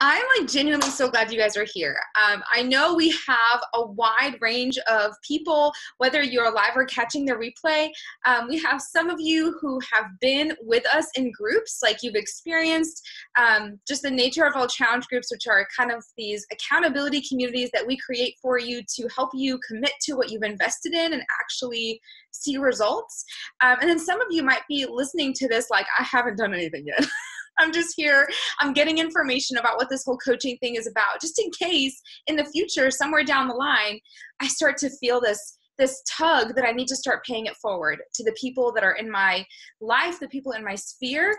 I'm like genuinely so glad you guys are here. I know we have a wide range of people, whether you're live or catching the replay. We have some of you who have been with us in groups, like you've experienced just the nature of all challenge groups, which are kind of these accountability communities that we create for you to help you commit to what you've invested in and actually see results. And then some of you might be listening to this like, I haven't done anything yet. I'm just here. I'm getting information about what this whole coaching thing is about, just in case in the future, somewhere down the line, I start to feel this tug that I need to start paying it forward to the people that are in my life, the people in my sphere.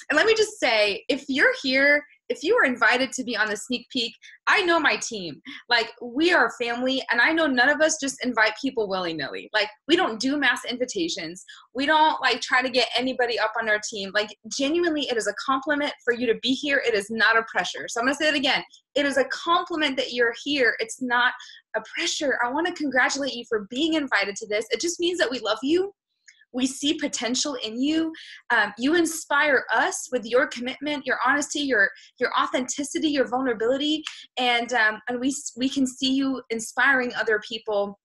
And let me just say, if you're here, if you were invited to be on the sneak peek, I know my team. Like, we are a family, and I know none of us just invite people willy-nilly. Like, we don't do mass invitations. We don't like try to get anybody up on our team. Like, genuinely, it is a compliment for you to be here. It is not a pressure. So I'm gonna say it again. It is a compliment that you're here. It's not a pressure. I want to congratulate you for being invited to this. It just means that we love you. We see potential in you. You inspire us with your commitment, your honesty, your authenticity, your vulnerability, and we can see you inspiring other people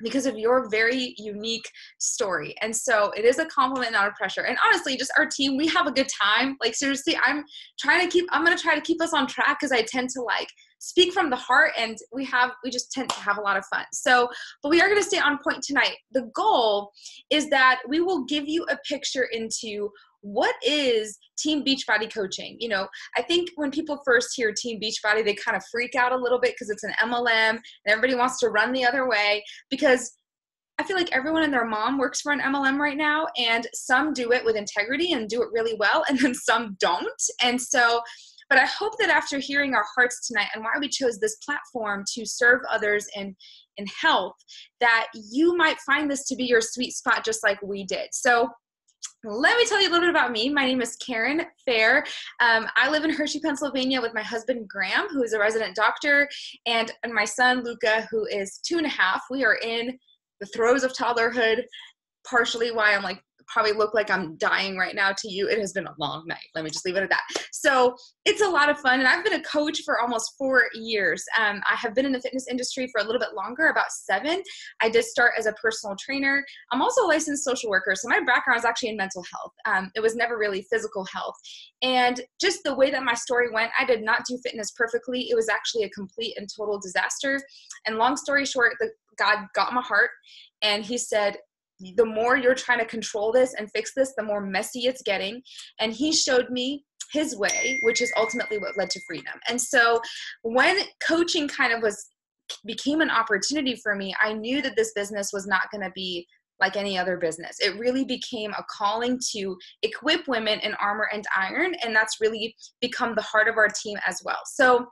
because of your very unique story. And so it is a compliment, not a pressure. And honestly, just our team, we have a good time. Like, seriously, I'm going to try to keep us on track because I tend to like speak from the heart, and we just tend to have a lot of fun. So, but we are going to stay on point tonight. The goal is that we will give you a picture into what is Team Beachbody coaching. You know, I think when people first hear Team Beachbody, they kind of freak out a little bit because it's an MLM and everybody wants to run the other way, because I feel like everyone and their mom works for an MLM right now, and some do it with integrity and do it really well, and then some don't. And so, but I hope that after hearing our hearts tonight and why we chose this platform to serve others in health, that you might find this to be your sweet spot just like we did. So let me tell you a little bit about me. My name is Karen Fair. I live in Hershey, Pennsylvania with my husband, Graham, who is a resident doctor, and my son, Luca, who is 2.5. We are in the throes of toddlerhood, partially why I'm like, probably look like I'm dying right now to you. It has been a long night. Let me just leave it at that. So it's a lot of fun. And I've been a coach for almost 4 years. I have been in the fitness industry for a little bit longer, about 7. I did start as a personal trainer. I'm also a licensed social worker. So my background is actually in mental health. It was never really physical health. And just the way that my story went, I did not do fitness perfectly. It was actually a complete and total disaster. And long story short, God got my heart, and he said, the more you're trying to control this and fix this, the more messy it's getting. And he showed me his way, which is ultimately what led to freedom. And so when coaching kind of became an opportunity for me, I knew that this business was not going to be like any other business. It really became a calling to equip women in armor and iron. And that's really become the heart of our team as well. So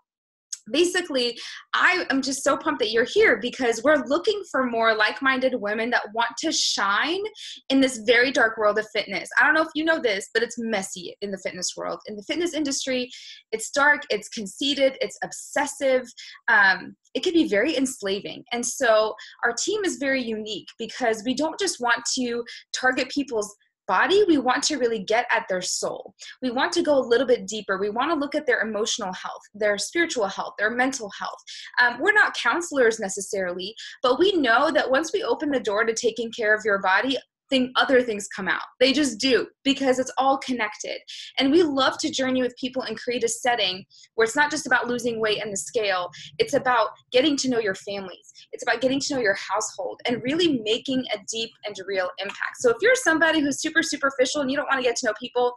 basically, I am just so pumped that you're here, because we're looking for more like-minded women that want to shine in this very dark world of fitness. I don't know if you know this, but it's messy in the fitness world. In the fitness industry, it's dark, it's conceited, it's obsessive. It can be very enslaving. And so our team is very unique because we don't just want to target people's body, we want to really get at their soul. We want to go a little bit deeper. We want to look at their emotional health, their spiritual health, their mental health. We're not counselors necessarily, but we know that once we open the door to taking care of your body, other things come out. They just do, because it's all connected. And we love to journey with people and create a setting where it's not just about losing weight and the scale. It's about getting to know your families. It's about getting to know your household and really making a deep and real impact. So if you're somebody who's super superficial and you don't want to get to know people,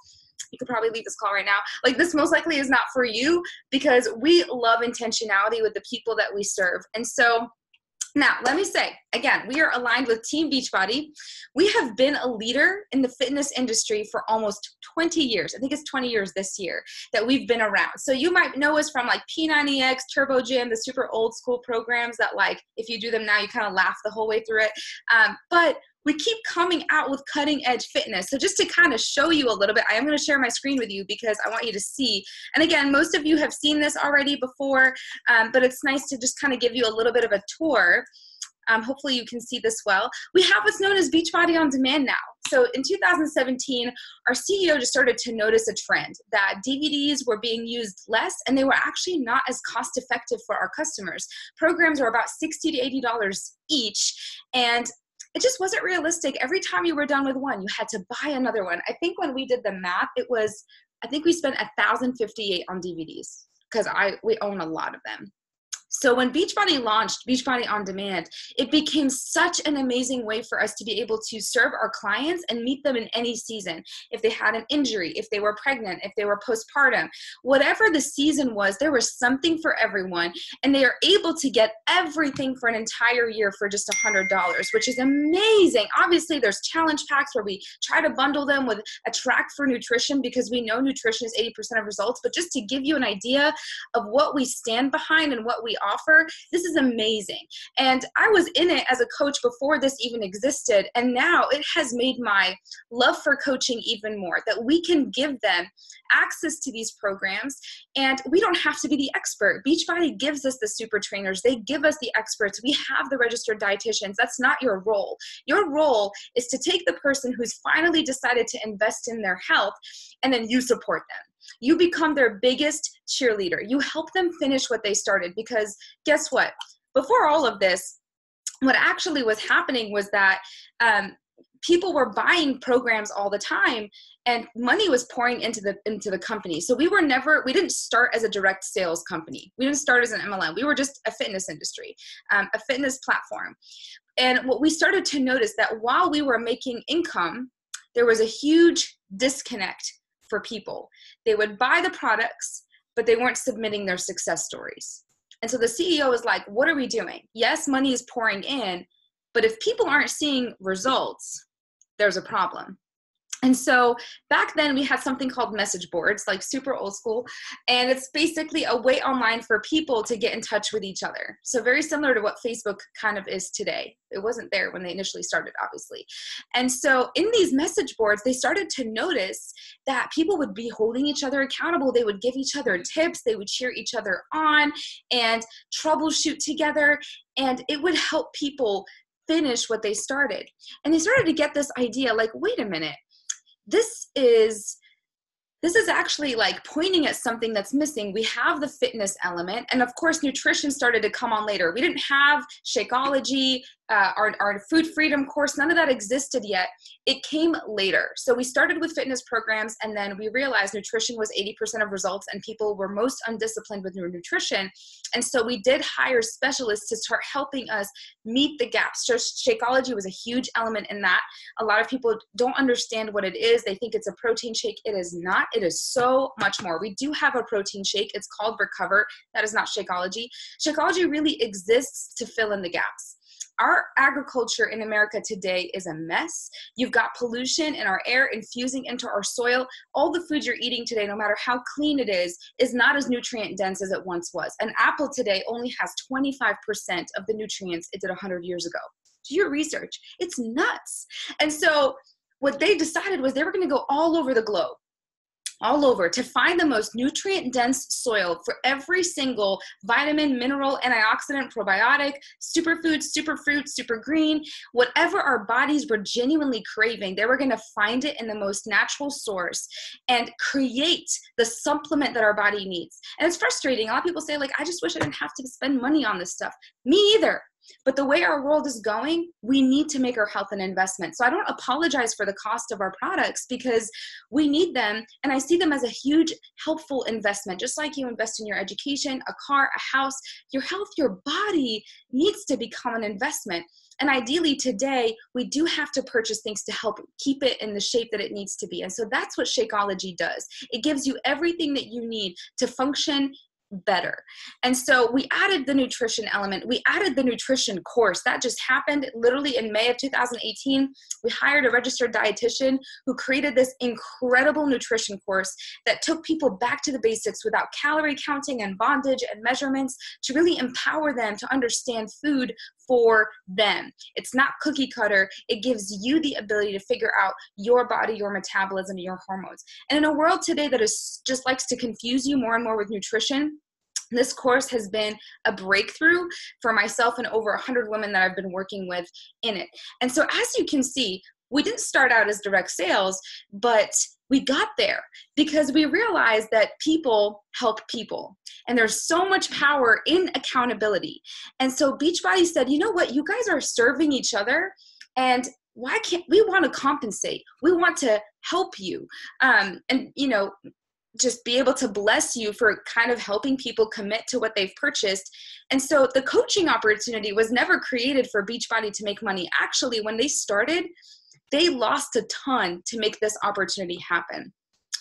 you could probably leave this call right now. Like, this most likely is not for you, because we love intentionality with the people that we serve. And so now, let me say, again, we are aligned with Team Beachbody. We have been a leader in the fitness industry for almost 20 years. I think it's 20 years this year that we've been around. So you might know us from like P90X, Turbo Gym, the super old school programs that, like, if you do them now, you kind of laugh the whole way through it. But we keep coming out with cutting edge fitness. So just to kind of show you a little bit, I am going to share my screen with you because I want you to see. And again, most of you have seen this already before, but it's nice to just kind of give you a little bit of a tour. Hopefully you can see this well. We have what's known as Beachbody On Demand now. So in 2017, our CEO just started to notice a trend that DVDs were being used less and they were actually not as cost effective for our customers. Programs are about $60 to $80 each, and it just wasn't realistic. Every time you were done with one, you had to buy another one. I think when we did the math, I think we spent $1,058 on DVDs because we own a lot of them. So when Beachbody launched Beachbody On Demand, it became such an amazing way for us to be able to serve our clients and meet them in any season. If they had an injury, if they were pregnant, if they were postpartum, whatever the season was, there was something for everyone. And they are able to get everything for an entire year for just $100, which is amazing. Obviously, there's challenge packs where we try to bundle them with a track for nutrition because we know nutrition is 80% of results. But just to give you an idea of what we stand behind and what we offer, this is amazing. And I was in it as a coach before this even existed, and now it has made my love for coaching even more, that we can give them access to these programs and we don't have to be the expert. Beachbody gives us the super trainers, they give us the experts, we have the registered dietitians. That's not your role. Your role is to take the person who's finally decided to invest in their health, and then you support them. You become their biggest cheerleader. You help them finish what they started, because guess what? Before all of this, what actually was happening was that people were buying programs all the time and money was pouring into the company. So we didn't start as a direct sales company. We didn't start as an MLM. We were just a fitness industry, a fitness platform. And what we started to notice that while we were making income, there was a huge disconnect for people. They would buy the products, but they weren't submitting their success stories. And so the CEO was like, what are we doing? Yes, money is pouring in, but if people aren't seeing results, there's a problem. And so back then we had something called message boards, like super old school. And it's basically a way online for people to get in touch with each other. So very similar to what Facebook kind of is today. It wasn't there when they initially started, obviously. And so in these message boards, they started to notice that people would be holding each other accountable. They would give each other tips. They would cheer each other on and troubleshoot together. And it would help people finish what they started. And they started to get this idea like, wait a minute. This is actually like pointing at something that's missing. We have the fitness element, and of course nutrition started to come on later. We didn't have Shakeology, our food freedom course, none of that existed yet. It came later. So we started with fitness programs, and then we realized nutrition was 80% of results and people were most undisciplined with their nutrition. And so we did hire specialists to start helping us meet the gaps. So Shakeology was a huge element in that. A lot of people don't understand what it is. They think it's a protein shake. It is not. It is so much more. We do have a protein shake. It's called Recover. That is not Shakeology. Shakeology really exists to fill in the gaps. Our agriculture in America today is a mess. You've got pollution in our air infusing into our soil. All the food you're eating today, no matter how clean it is not as nutrient dense as it once was. An apple today only has 25% of the nutrients it did 100 years ago. Do your research. It's nuts. And so what they decided was they were going to go all over the globe, all over, to find the most nutrient-dense soil for every single vitamin, mineral, antioxidant, probiotic, superfood, superfruit, super green, whatever our bodies were genuinely craving. They were going to find it in the most natural source and create the supplement that our body needs. And it's frustrating. A lot of people say, like, I just wish I didn't have to spend money on this stuff. Me either. But the way our world is going, we need to make our health an investment. So I don't apologize for the cost of our products because we need them. And I see them as a huge helpful investment. Just like you invest in your education, a car, a house, your health, your body needs to become an investment. And ideally today, we do have to purchase things to help keep it in the shape that it needs to be. And so that's what Shakeology does. It gives you everything that you need to function better. And so we added the nutrition element. We added the nutrition course. That just happened literally in May of 2018. We hired a registered dietitian who created this incredible nutrition course that took people back to the basics without calorie counting and bondage and measurements to really empower them to understand food for them. It's not cookie cutter. It gives you the ability to figure out your body, your metabolism, your hormones. And in a world today that is just likes to confuse you more and more with nutrition, This course has been a breakthrough for myself and over 100 women that I've been working with in it. And so as you can see, we didn't start out as direct sales, but we got there because we realized that people help people. And there's so much power in accountability. And so Beachbody said, you know what, you guys are serving each other, and why can't we want to compensate? We want to help you. And, you know, just be able to bless you for kind of helping people commit to what they've purchased. And so the coaching opportunity was never created for Beachbody to make money. Actually, when they started, they lost a ton to make this opportunity happen.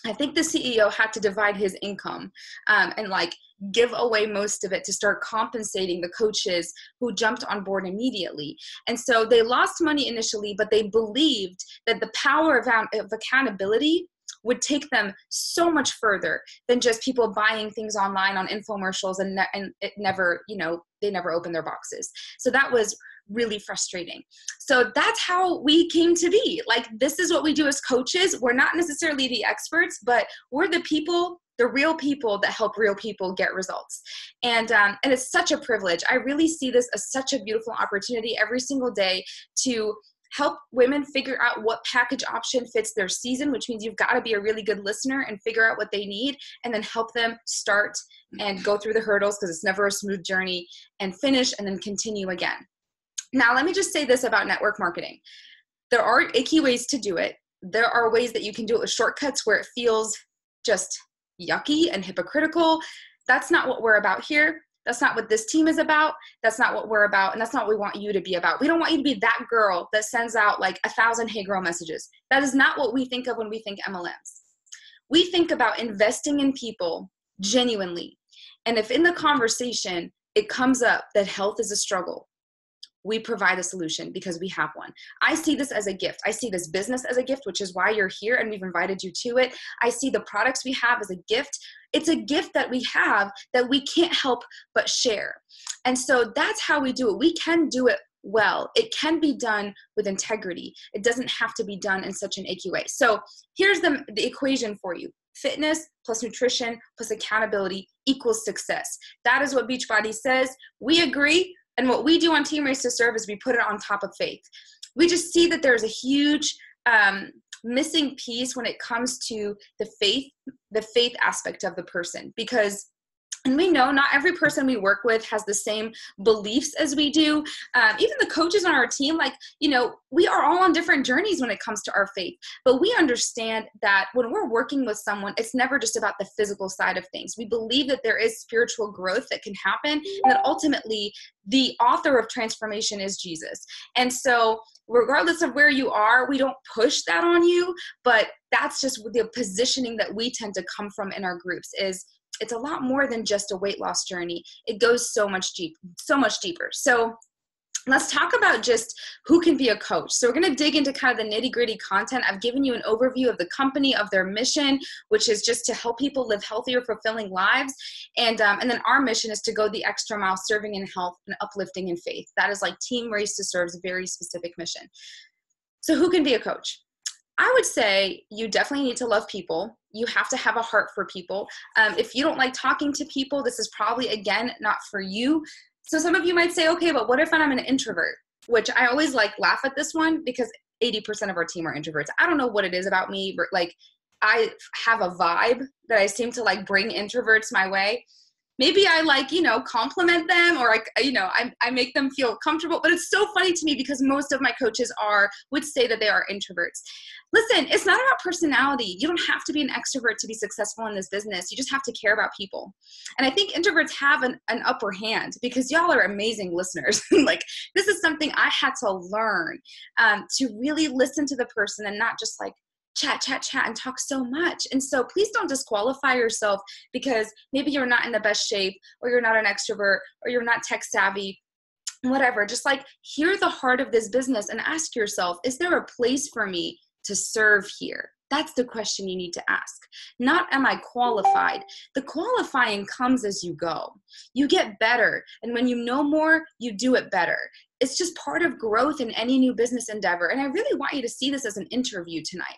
I think the CEO had to divide his income and like give away most of it to start compensating the coaches who jumped on board immediately. And so they lost money initially, but they believed that the power of accountability would take them so much further than just people buying things online on infomercials and it never, you know, they never open their boxes. So that was really frustrating. So that's how we came to be. Like, this is what we do as coaches. We're not necessarily the experts, but we're the people, the real people that help real people get results. And it's such a privilege. I really see this as such a beautiful opportunity every single day to help women figure out what package option fits their season, which means you've got to be a really good listener and figure out what they need, and then help them start and go through the hurdles, because it's never a smooth journey, and finish and then continue again. Now, let me just say this about network marketing. There are icky ways to do it. There are ways that you can do it with shortcuts where it feels just yucky and hypocritical. That's not what we're about here. That's not what this team is about. That's not what we're about. And that's not what we want you to be about. We don't want you to be that girl that sends out like 1,000 hey girl messages. That is not what we think of when we think MLMs. We think about investing in people genuinely. And if in the conversation it comes up that health is a struggle, we provide a solution because we have one. I see this as a gift. I see this business as a gift, which is why you're here and we've invited you to it. I see the products we have as a gift. It's a gift that we have that we can't help but share. And so that's how we do it. We can do it well. It can be done with integrity. It doesn't have to be done in such an icky way. So here's the equation for you. Fitness plus nutrition plus accountability equals success. That is what Beachbody says. We agree. And what we do on Team Race to Serve is we put it on top of faith. We just see that there's a huge missing piece when it comes to the faith aspect of the person, because, and we know not every person we work with has the same beliefs as we do. Even the coaches on our team, like, you know, we are all on different journeys when it comes to our faith. But we understand that when we're working with someone, it's never just about the physical side of things. We believe that there is spiritual growth that can happen, and that ultimately the author of transformation is Jesus. And so regardless of where you are, we don't push that on you, but that's just the positioning that we tend to come from in our groups. Is it's a lot more than just a weight loss journey. It goes so much deeper. So let's talk about just who can be a coach. So we're going to dig into kind of the nitty-gritty content. I've given you an overview of the company, of their mission, which is just to help people live healthier, fulfilling lives. And then our mission is to go the extra mile, serving in health and uplifting in faith. That is like Team Race to Serve's very specific mission. So who can be a coach? I would say you definitely need to love people. You have to have a heart for people. If you don't like talking to people, this is probably, again, not for you. So some of you might say, okay, but what if I'm an introvert? Which I always laugh at this one, because 80% of our team are introverts. I don't know what it is about me, but like I have a vibe that I seem to like bring introverts my way. Maybe I compliment them, or I make them feel comfortable. But it's so funny to me because most of my coaches would say that they are introverts. Listen, it's not about personality. You don't have to be an extrovert to be successful in this business. You just have to care about people. And I think introverts have an upper hand because y'all are amazing listeners. Like, this is something I had to learn to really listen to the person and not just like chat and talk so much. And so please don't disqualify yourself because maybe you're not in the best shape, or you're not an extrovert, or you're not tech savvy, whatever. Just like hear the heart of this business and ask yourself, is there a place for me to serve here? That's the question you need to ask. Not, am I qualified? The qualifying comes as you go. You get better. And when you know more, you do it better. It's just part of growth in any new business endeavor. And I really want you to see this as an interview tonight.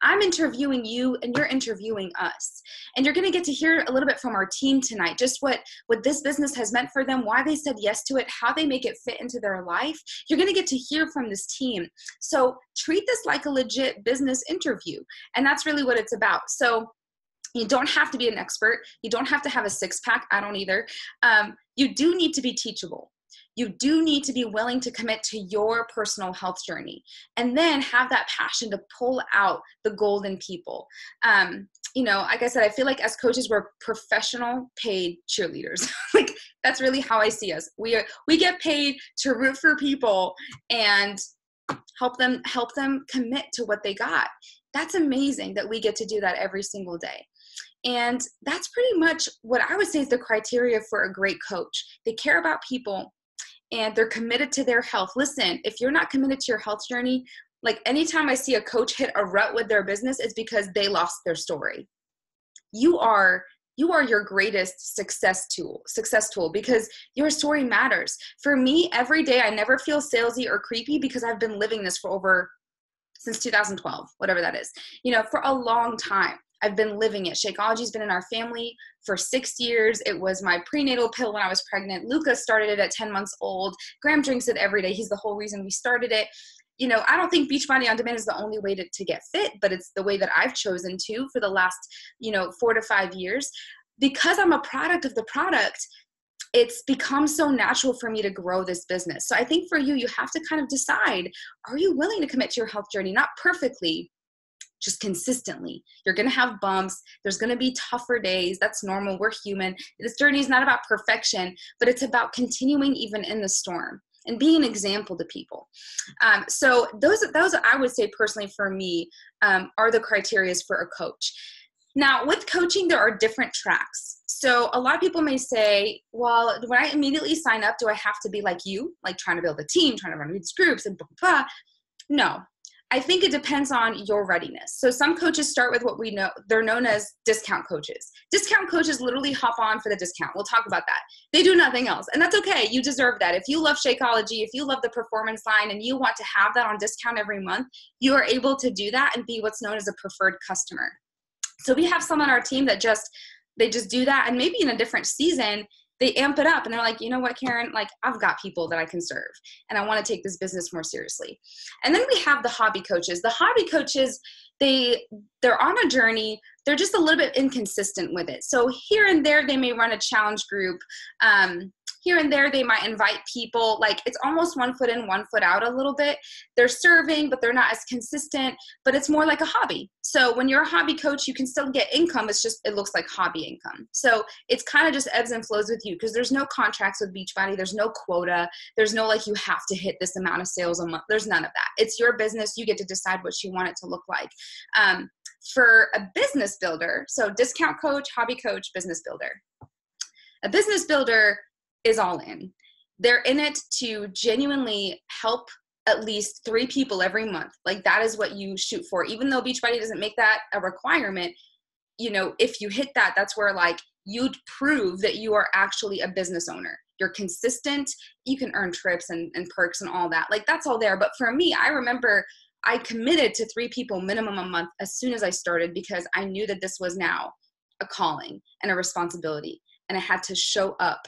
I'm interviewing you and you're interviewing us. And you're going to get to hear a little bit from our team tonight, just what this business has meant for them, why they said yes to it, how they make it fit into their life. You're going to get to hear from this team. So treat this like a legit business interview. And that's really what it's about. So you don't have to be an expert. You don't have to have a six-pack. I don't either. You do need to be teachable. You do need to be willing to commit to your personal health journey and then have that passion to pull out the golden people. Like I said, I feel like as coaches, we're professional paid cheerleaders. Like that's really how I see us. We get paid to root for people and help them commit to what they got. That's amazing that we get to do that every single day. And that's pretty much what I would say is the criteria for a great coach. They care about people and they're committed to their health. Listen, if you're not committed to your health journey, like anytime I see a coach hit a rut with their business, it's because they lost their story. You are your greatest success tool because your story matters. For me, every day I never feel salesy or creepy because I've been living this since 2012, whatever that is, for a long time. I've been living it. Shakeology's been in our family for 6 years. It was my prenatal pill when I was pregnant. Lucas started it at 10 months old. Graham drinks it every day. He's the whole reason we started it. I don't think Beachbody On Demand is the only way to get fit, but it's the way that I've chosen to for the last, 4 to 5 years. Because I'm a product of the product, it's become so natural for me to grow this business. So I think for you, you have to kind of decide, are you willing to commit to your health journey? Not perfectly, just consistently. You're going to have bumps. There's going to be tougher days. That's normal. We're human. This journey is not about perfection, but it's about continuing even in the storm and being an example to people. So those I would say personally for me are the criteria for a coach. Now with coaching, there are different tracks. So a lot of people may say, well, when I immediately sign up, do I have to be like you, like trying to build a team, trying to run these groups and blah, blah, blah? No. I think it depends on your readiness. So some coaches start with what we know, they're known as discount coaches. Discount coaches literally hop on for the discount. We'll talk about that. They do nothing else. And that's okay. You deserve that. If you love Shakeology, if you love the performance line and you want to have that on discount every month, you are able to do that and be what's known as a preferred customer. So we have some on our team that they just do that. And maybe in a different season, they amp it up and they're like, you know what, Karen, like I've got people that I can serve and I want to take this business more seriously. And then we have the hobby coaches. The hobby coaches, they're on a journey. They're just a little bit inconsistent with it. So here and there, they may run a challenge group. Here and there, they might invite people. Like it's almost 1 foot in, 1 foot out a little bit. They're serving, but they're not as consistent, but it's more like a hobby. So when you're a hobby coach, you can still get income. It's just, it looks like hobby income. So it's kind of just ebbs and flows with you because there's no contracts with Beachbody. There's no quota. There's no like you have to hit this amount of sales a month. There's none of that. It's your business. You get to decide what you want it to look like. For a business builder, so discount coach, hobby coach, business builder. A business builder is all in. They're in it to genuinely help at least 3 people every month. Like that is what you shoot for. Even though Beachbody doesn't make that a requirement, if you hit that, that's where like you'd prove that you are actually a business owner. You're consistent. You can earn trips and perks and all that. Like that's all there. But for me, I remember I committed to 3 people minimum a month as soon as I started because I knew that this was now a calling and a responsibility. And I had to show up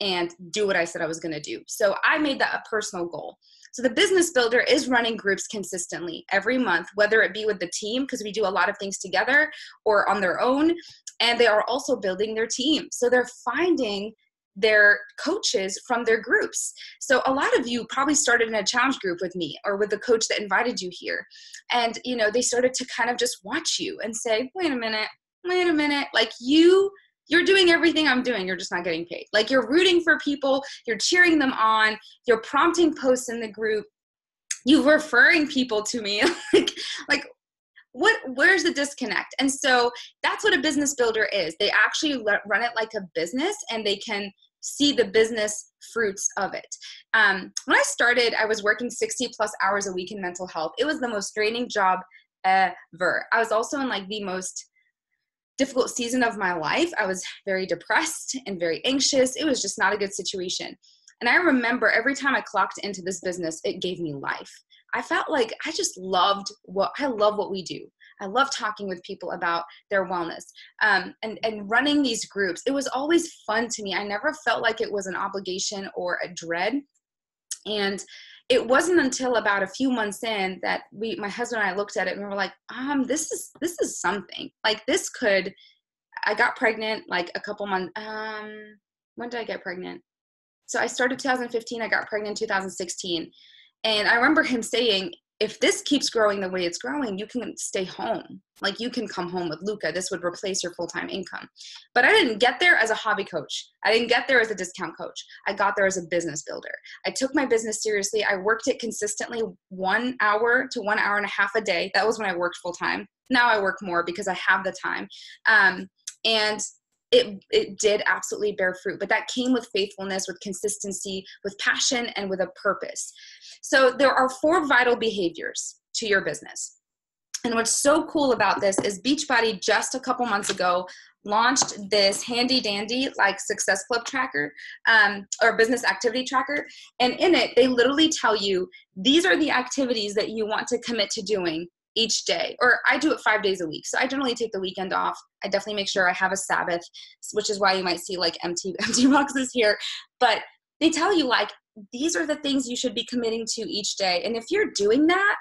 and do what I said I was going to do. So I made that a personal goal. So the business builder is running groups consistently every month, whether it be with the team, because we do a lot of things together, or on their own. And they are also building their team. So they're finding their coaches from their groups. So a lot of you probably started in a challenge group with me or with the coach that invited you here. And, they started to kind of just watch you and say, wait a minute, like you're doing everything I'm doing. You're just not getting paid. Like you're rooting for people. You're cheering them on. You're prompting posts in the group. You're referring people to me. Where's the disconnect? And so that's what a business builder is. They actually run it like a business and they can see the business fruits of it. When I started, I was working 60 plus hours a week in mental health. It was the most draining job ever. I was also in like the most difficult season of my life. I was very depressed and very anxious. It was just not a good situation. And I remember every time I clocked into this business, it gave me life. I felt like I just loved what we do. I love talking with people about their wellness, and running these groups. It was always fun to me. I never felt like it was an obligation or a dread. And it wasn't until about a few months in that my husband and I looked at it and we were like, this is something. Like I got pregnant like a couple months. When did I get pregnant? So I started 2015. I got pregnant in 2016. And I remember him saying, if this keeps growing the way it's growing, you can stay home. Like, you can come home with Luca. This would replace your full-time income. But I didn't get there as a hobby coach. I didn't get there as a discount coach. I got there as a business builder. I took my business seriously. I worked it consistently 1 hour to 1 hour and a half a day. That was when I worked full-time. Now I work more because I have the time. And it did absolutely bear fruit, but that came with faithfulness, with consistency, with passion, and with a purpose. So there are 4 vital behaviors to your business. And what's so cool about this is Beachbody just a couple months ago launched this handy dandy like success club tracker, or business activity tracker. And in it, they literally tell you, these are the activities that you want to commit to doing each day. Or I do it 5 days a week. So I generally take the weekend off. I definitely make sure I have a Sabbath, which is why you might see like empty boxes here. But they tell you, like, these are the things you should be committing to each day. And if you're doing that,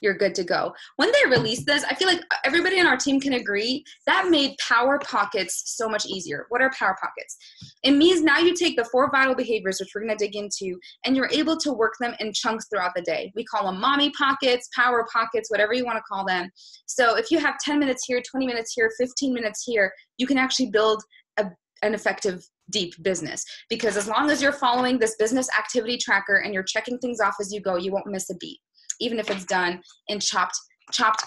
you're good to go. When they released this, I feel like everybody on our team can agree that made Power Pockets so much easier. What are Power Pockets? It means now you take the 4 vital behaviors, which we're going to dig into, and you're able to work them in chunks throughout the day. We call them mommy pockets, power pockets, whatever you want to call them. So if you have 10 minutes here, 20 minutes here, 15 minutes here, you can actually build an effective deep business, because as long as you're following this business activity tracker and you're checking things off as you go, you won't miss a beat, even if it's done in chopped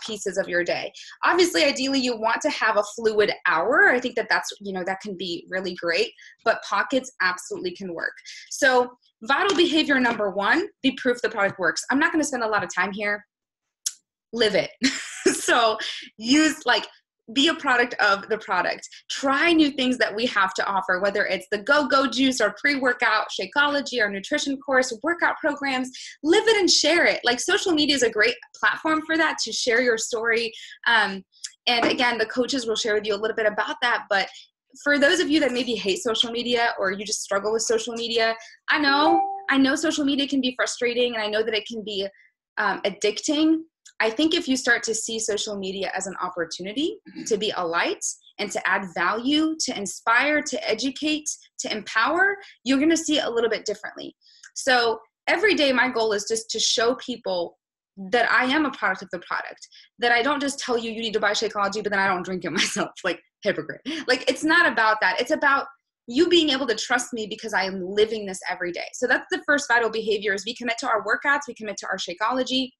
pieces of your day. Obviously, ideally, you want to have a fluid hour. I think that's, that can be really great, but pockets absolutely can work. So vital behavior number 1, be proof the product works. I'm not going to spend a lot of time here. Live it. So be a product of the product. Try new things that we have to offer, whether it's the Go-Go Juice or pre-workout, Shakeology, our nutrition course, workout programs. Live it and share it. Like, social media is a great platform for that, to share your story. And again, the coaches will share with you a little bit about that. But for those of you that maybe hate social media, or you just struggle with social media, I know social media can be frustrating, and I know that it can be addicting. I think if you start to see social media as an opportunity to be a light and to add value, to inspire, to educate, to empower, you're going to see it a little bit differently. So every day, my goal is just to show people that I am a product of the product, that I don't just tell you need to buy Shakeology, but then I don't drink it myself, like hypocrite. Like, it's not about that. It's about you being able to trust me because I am living this every day. So that's the first vital behavior, is we commit to our workouts, we commit to our Shakeology,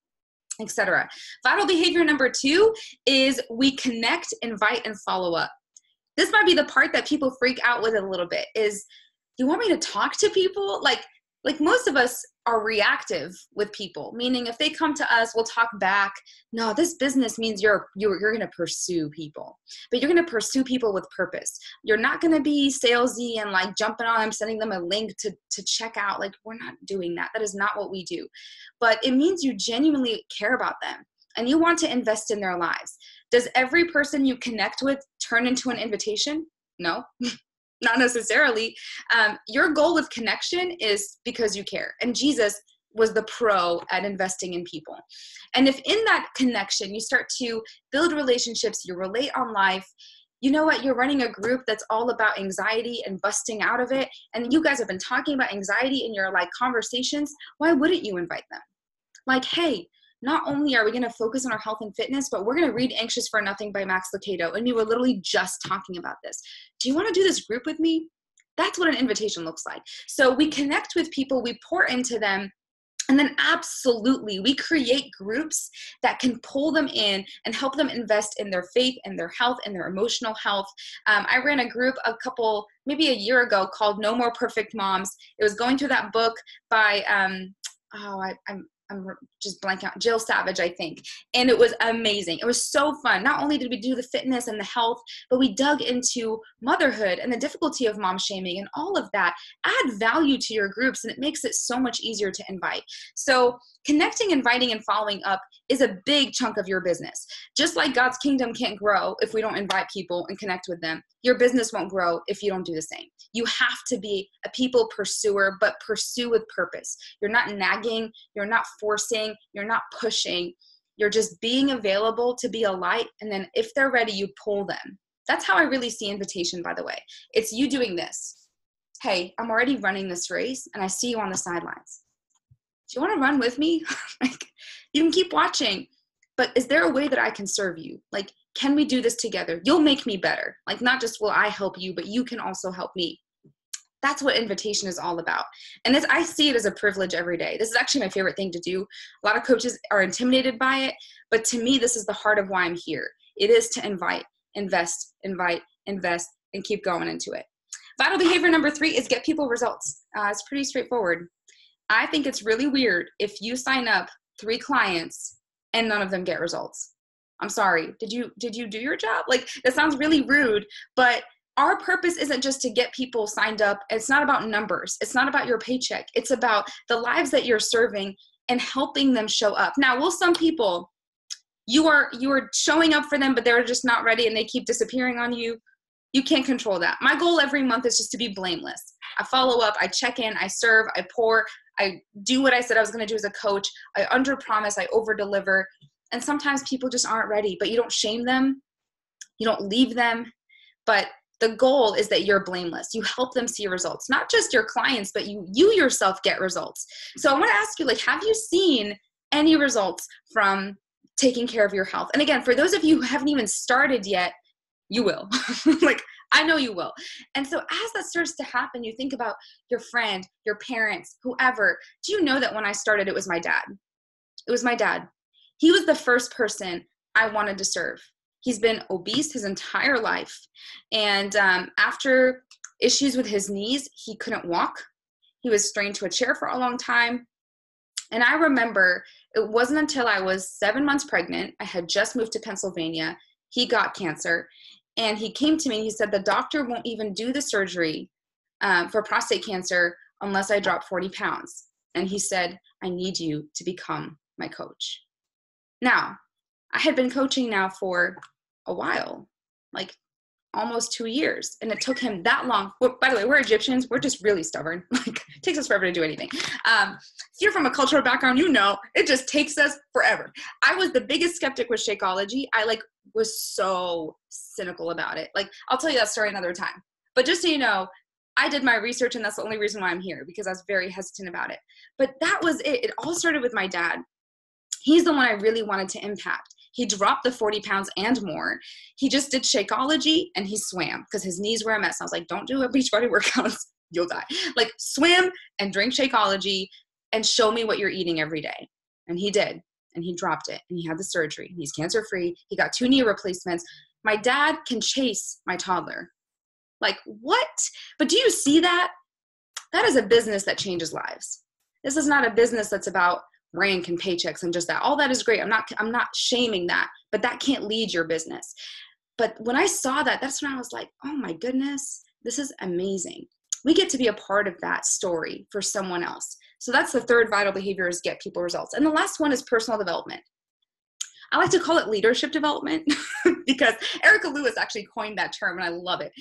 etc. Vital behavior number 2 is we connect, invite, and follow up. This might be the part that people freak out with a little bit, is, you want me to talk to people? Like most of us are reactive with people, meaning if they come to us, we'll talk back. No, this business means you're going to pursue people, but you're going to pursue people with purpose. You're not going to be salesy and like jumping on them, sending them a link to check out. Like, we're not doing that. That is not what we do. But it means you genuinely care about them and you want to invest in their lives. Does every person you connect with turn into an invitation? No. Not necessarily. Your goal with connection is because you care. And Jesus was the pro at investing in people. And if in that connection, you start to build relationships, you relate on life, you know what, you're running a group that's all about anxiety and busting out of it. And you guys have been talking about anxiety in your conversations. Why wouldn't you invite them? Like, hey, not only are we going to focus on our health and fitness, but we're going to read Anxious for Nothing by Max Lucado. And we were literally just talking about this. Do you want to do this group with me? That's what an invitation looks like. So we connect with people, we pour into them, and then absolutely we create groups that can pull them in and help them invest in their faith and their health and their emotional health. I ran a group maybe a year ago called No More Perfect Moms. It was going through that book by, I'm just blank out, Jill Savage, I think. And it was amazing. It was so fun. Not only did we do the fitness and the health, but we dug into motherhood and the difficulty of mom shaming and all of that. Add value to your groups, and it makes it so much easier to invite. So connecting, inviting, and following up is a big chunk of your business. Just like God's kingdom can't grow if we don't invite people and connect with them, your business won't grow if you don't do the same. You have to be a people pursuer, but pursue with purpose. You're not nagging, you're not forcing, you're not pushing. You're just being available to be a light, and then if they're ready, you pull them. That's how I really see invitation, by the way. It's you doing this. Hey, I'm already running this race, and I see you on the sidelines. Do you want to run with me? Like, you can keep watching, but is there a way that I can serve you? Like, can we do this together? You'll make me better. Like, not just will I help you, but you can also help me. That's what invitation is all about. And I see it as a privilege every day. This is actually my favorite thing to do. A lot of coaches are intimidated by it, but to me, this is the heart of why I'm here. It is to invite, invest, and keep going into it. Vital behavior number 3 is get people results. It's pretty straightforward. I think it's really weird if you sign up 3 clients and none of them get results. I'm sorry. Did you do your job? Like, that sounds really rude, but our purpose isn't just to get people signed up. It's not about numbers. It's not about your paycheck. It's about the lives that you're serving and helping them show up. Now, will some people, you are showing up for them, but they're just not ready and they keep disappearing on you? You can't control that. My goal every month is just to be blameless. I follow up, I check in, I serve, I pour, I do what I said I was going to do as a coach. I under promise, I over deliver. And sometimes people just aren't ready, but you don't shame them. You don't leave them. But the goal is that you're blameless. You help them see results, not just your clients, but you yourself get results. So I want to ask you, like, have you seen any results from taking care of your health? And again, for those of you who haven't even started yet, you will. Like, I know you will. And so as that starts to happen, you think about your friend, your parents, whoever. Do you know that when I started, it was my dad? It was my dad. He was the first person I wanted to serve. He's been obese his entire life. And after issues with his knees, he couldn't walk. He was strained to a chair for a long time. And I remember it wasn't until I was 7 months pregnant, I had just moved to Pennsylvania, he got cancer. And he came to me and he said, the doctor won't even do the surgery for prostate cancer unless I drop 40 pounds. And he said, I need you to become my coach. Now, I had been coaching now for a while, like almost 2 years. And it took him that long. Well, by the way, we're Egyptians. We're just really stubborn. Like, it takes us forever to do anything. If you're from a cultural background, you know, it just takes us forever. I was the biggest skeptic with Shakeology. I was so cynical about it. Like, I'll tell you that story another time. But just so you know, I did my research, and that's the only reason why I'm here, because I was very hesitant about it. But that was it. It all started with my dad. He's the one I really wanted to impact. He dropped the 40 pounds and more. He just did Shakeology and he swam because his knees were a mess. I was like, don't do a Beachbody workouts. You'll die. Like, swim and drink Shakeology and show me what you're eating every day. And he did. And he dropped it. And he had the surgery. He's cancer-free. He got 2 knee replacements. My dad can chase my toddler. Like, what? But do you see that? That is a business that changes lives. This is not a business that's about rank and paychecks and just that. All that is great. I'm not shaming that, but that can't lead your business. But when I saw that, that's when I was like, oh my goodness, this is amazing. We get to be a part of that story for someone else. So that's the third vital behavior, is get people results. And the last one is personal development. I like to call it leadership development because Erica Lewis actually coined that term, and I love it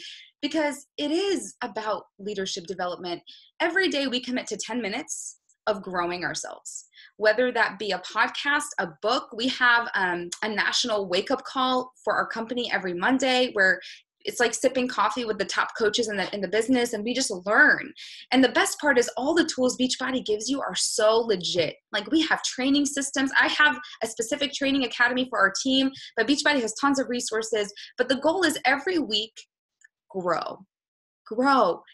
because it is about leadership development. Every day we commit to 10 minutes of growing ourselves, whether that be a podcast, a book. We have a national wake-up call for our company every Monday where it's like sipping coffee with the top coaches in the business, and we just learn. And the best part is all the tools Beachbody gives you are so legit. Like, we have training systems. I have a specific training academy for our team, but Beachbody has tons of resources. But the goal is every week, grow,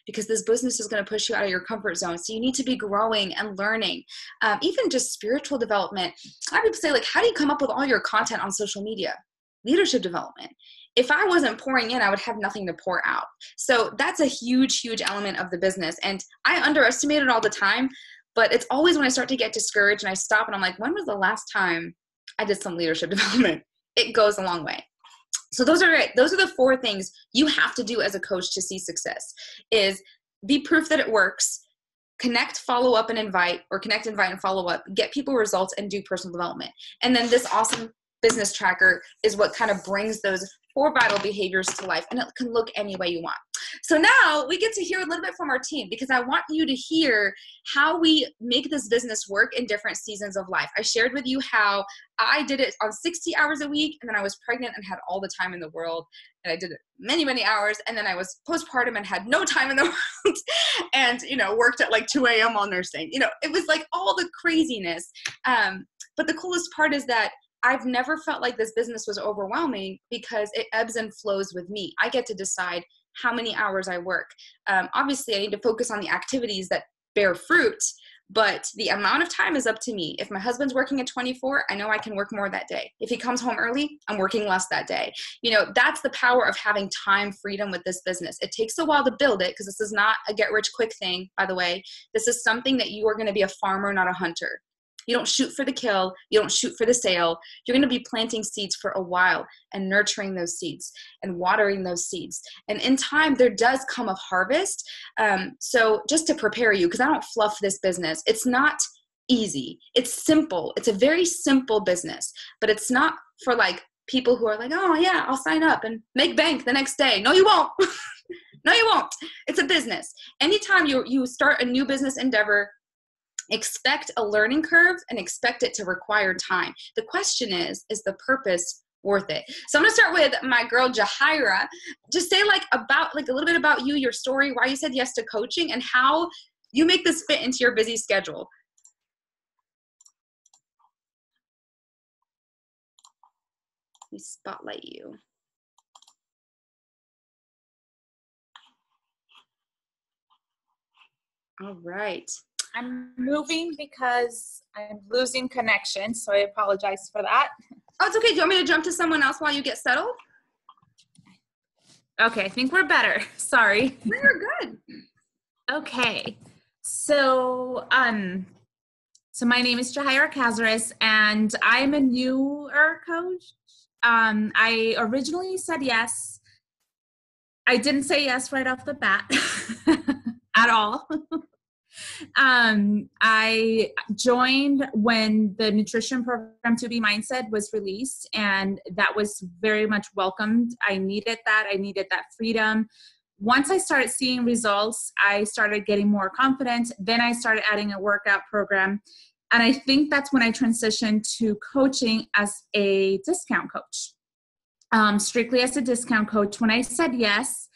because this business is going to push you out of your comfort zone. So you need to be growing and learning. Even just spiritual development. I have people say, like, how do you come up with all your content on social media? Leadership development. If I wasn't pouring in, I would have nothing to pour out. So that's a huge, huge element of the business. And I underestimate it all the time. But it's always when I start to get discouraged and I stop and I'm like, when was the last time I did some leadership development? It goes a long way. So those are it. Those are the 4 things you have to do as a coach to see success: is be proof that it works, connect, follow up, and invite, or connect, invite, and follow up, get people results, and do personal development. And then this awesome business tracker is what kind of brings those 4 vital behaviors to life, and it can look any way you want. So now we get to hear a little bit from our team, because I want you to hear how we make this business work in different seasons of life. I shared with you how I did it on 60 hours a week, and then I was pregnant and had all the time in the world, and I did it many, many hours, and then I was postpartum and had no time in the world and, worked at like 2 a.m. while nursing. It was like all the craziness. But the coolest part is that I've never felt like this business was overwhelming, because it ebbs and flows with me. I get to decide how many hours I work. Obviously, I need to focus on the activities that bear fruit, but the amount of time is up to me. If my husband's working at 24, I know I can work more that day. If he comes home early, I'm working less that day. That's the power of having time freedom with this business. It takes a while to build it, because this is not a get rich quick thing, by the way. This is something that you are going to be a farmer, not a hunter. You don't shoot for the kill. You don't shoot for the sale. You're going to be planting seeds for a while and nurturing those seeds and watering those seeds. And in time, there does come a harvest. So just to prepare you, because I don't fluff this business. It's not easy. It's simple. It's a very simple business, but it's not for like people who are like, oh yeah, I'll sign up and make bank the next day. No, you won't. No, you won't. It's a business. Anytime you start a new business endeavor, expect a learning curve and expect it to require time. The question is the purpose worth it? So I'm going to start with my girl, Jahira. Just say a little bit about you, your story, why you said yes to coaching, and how you make this fit into your busy schedule. Let me spotlight you. All right. I'm moving because I'm losing connection, so I apologize for that. Oh, it's okay. Do you want me to jump to someone else while you get settled? Okay, I think we're better. Sorry. We're good. Okay. So my name is Jahira Cazares, and I'm a newer coach. I originally said yes. I didn't say yes right off the bat at all. I joined when the nutrition program To Be Mindset was released, and that was very much welcomed. I needed that freedom. Once I started seeing results, I started getting more confident. Then I started adding a workout program. And I think that's when I transitioned to coaching as a discount coach, strictly as a discount coach. When I said yes,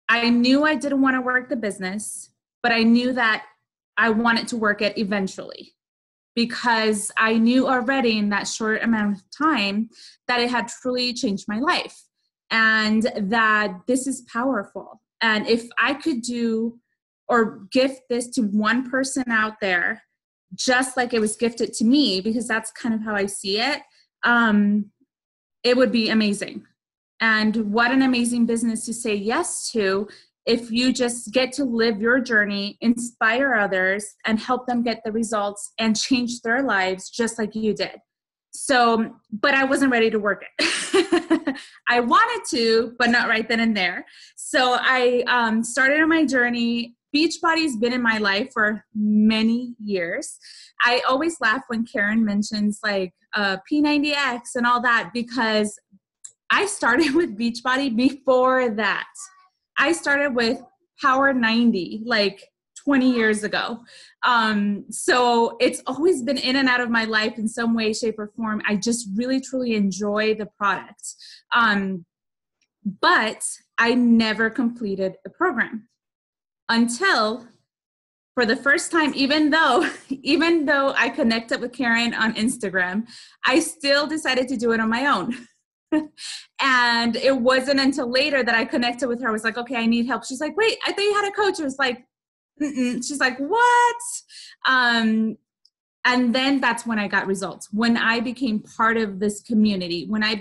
I knew I didn't want to work the business, but I knew that I wanted to work it eventually, because I knew already in that short amount of time that it had truly changed my life, and that this is powerful. And if I could do or gift this to one person out there, just like it was gifted to me, because that's kind of how I see it, it would be amazing. And what an amazing business to say yes to, if you just get to live your journey, inspire others, and help them get the results and change their lives just like you did. So, but I wasn't ready to work it. I wanted to, but not right then and there. So I started on my journey. Beachbody's been in my life for many years. I always laugh when Karen mentions like P90X and all that, because I started with Beachbody before that. I started with Power 90 like 20 years ago. So it's always been in and out of my life in some way, shape, or form. I just really, truly enjoy the product. But I never completed the program until, for the first time, even though I connected with Karen on Instagram, I still decided to do it on my own. And it wasn't until later that I connected with her. I was like, okay, I need help. She's like, wait, I thought you had a coach. I was like, mm-mm. She's like, what? And then that's when I got results. When I became part of this community, when I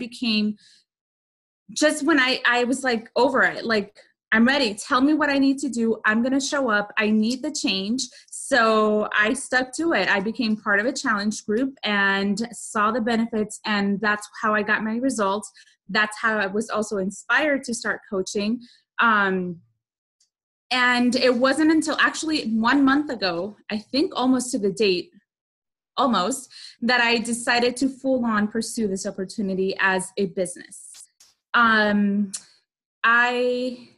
was like over it. Like, I'm ready. Tell me what I need to do. I'm going to show up. I need the change. So I stuck to it. I became part of a challenge group and saw the benefits, and that's how I got my results. That's how I was also inspired to start coaching. And it wasn't until actually 1 month ago, I think almost to the date, that I decided to full on pursue this opportunity as a business. I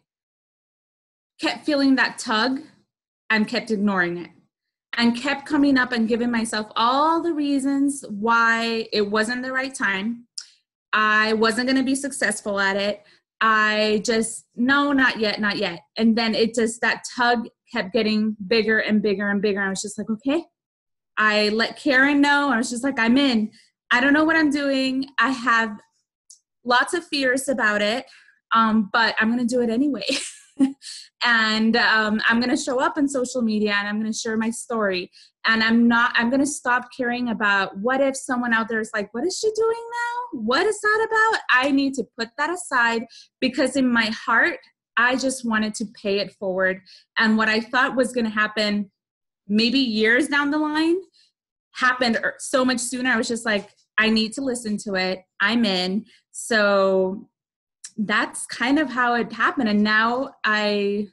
kept feeling that tug and kept ignoring it and kept coming up and giving myself all the reasons why it wasn't the right time. I wasn't going to be successful at it. I just, no, not yet, not yet. And then that tug kept getting bigger and bigger and bigger. I was just like, okay. I let Karen know. I was just like, I'm in. I don't know what I'm doing. I have lots of fears about it, but I'm going to do it anyway. And I'm going to show up on social media and I'm going to share my story. And I'm going to stop caring about what if someone out there is like, what is she doing now? What is that about? I need to put that aside, because in my heart, I just wanted to pay it forward. And what I thought was going to happen maybe years down the line happened so much sooner. I was just like, I need to listen to it. I'm in. So that's kind of how it happened. And now I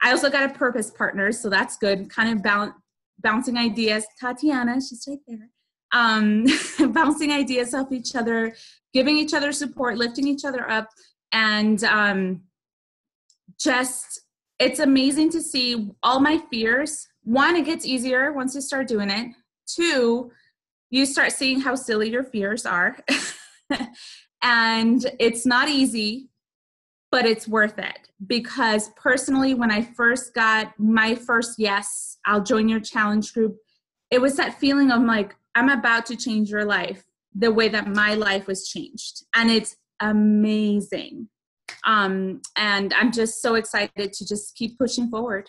also got a purpose partner, so that's good. Kind of bouncing ideas. Tatiana, she's right there. Bouncing ideas off each other, giving each other support, lifting each other up. And it's amazing to see all my fears. One, it gets easier once you start doing it. Two, you start seeing how silly your fears are. And it's not easy, but it's worth it. Because personally, when I first got my first yes, I'll join your challenge group, it was that feeling of like, I'm about to change your life the way that my life was changed. And it's amazing. And I'm just so excited to just keep pushing forward.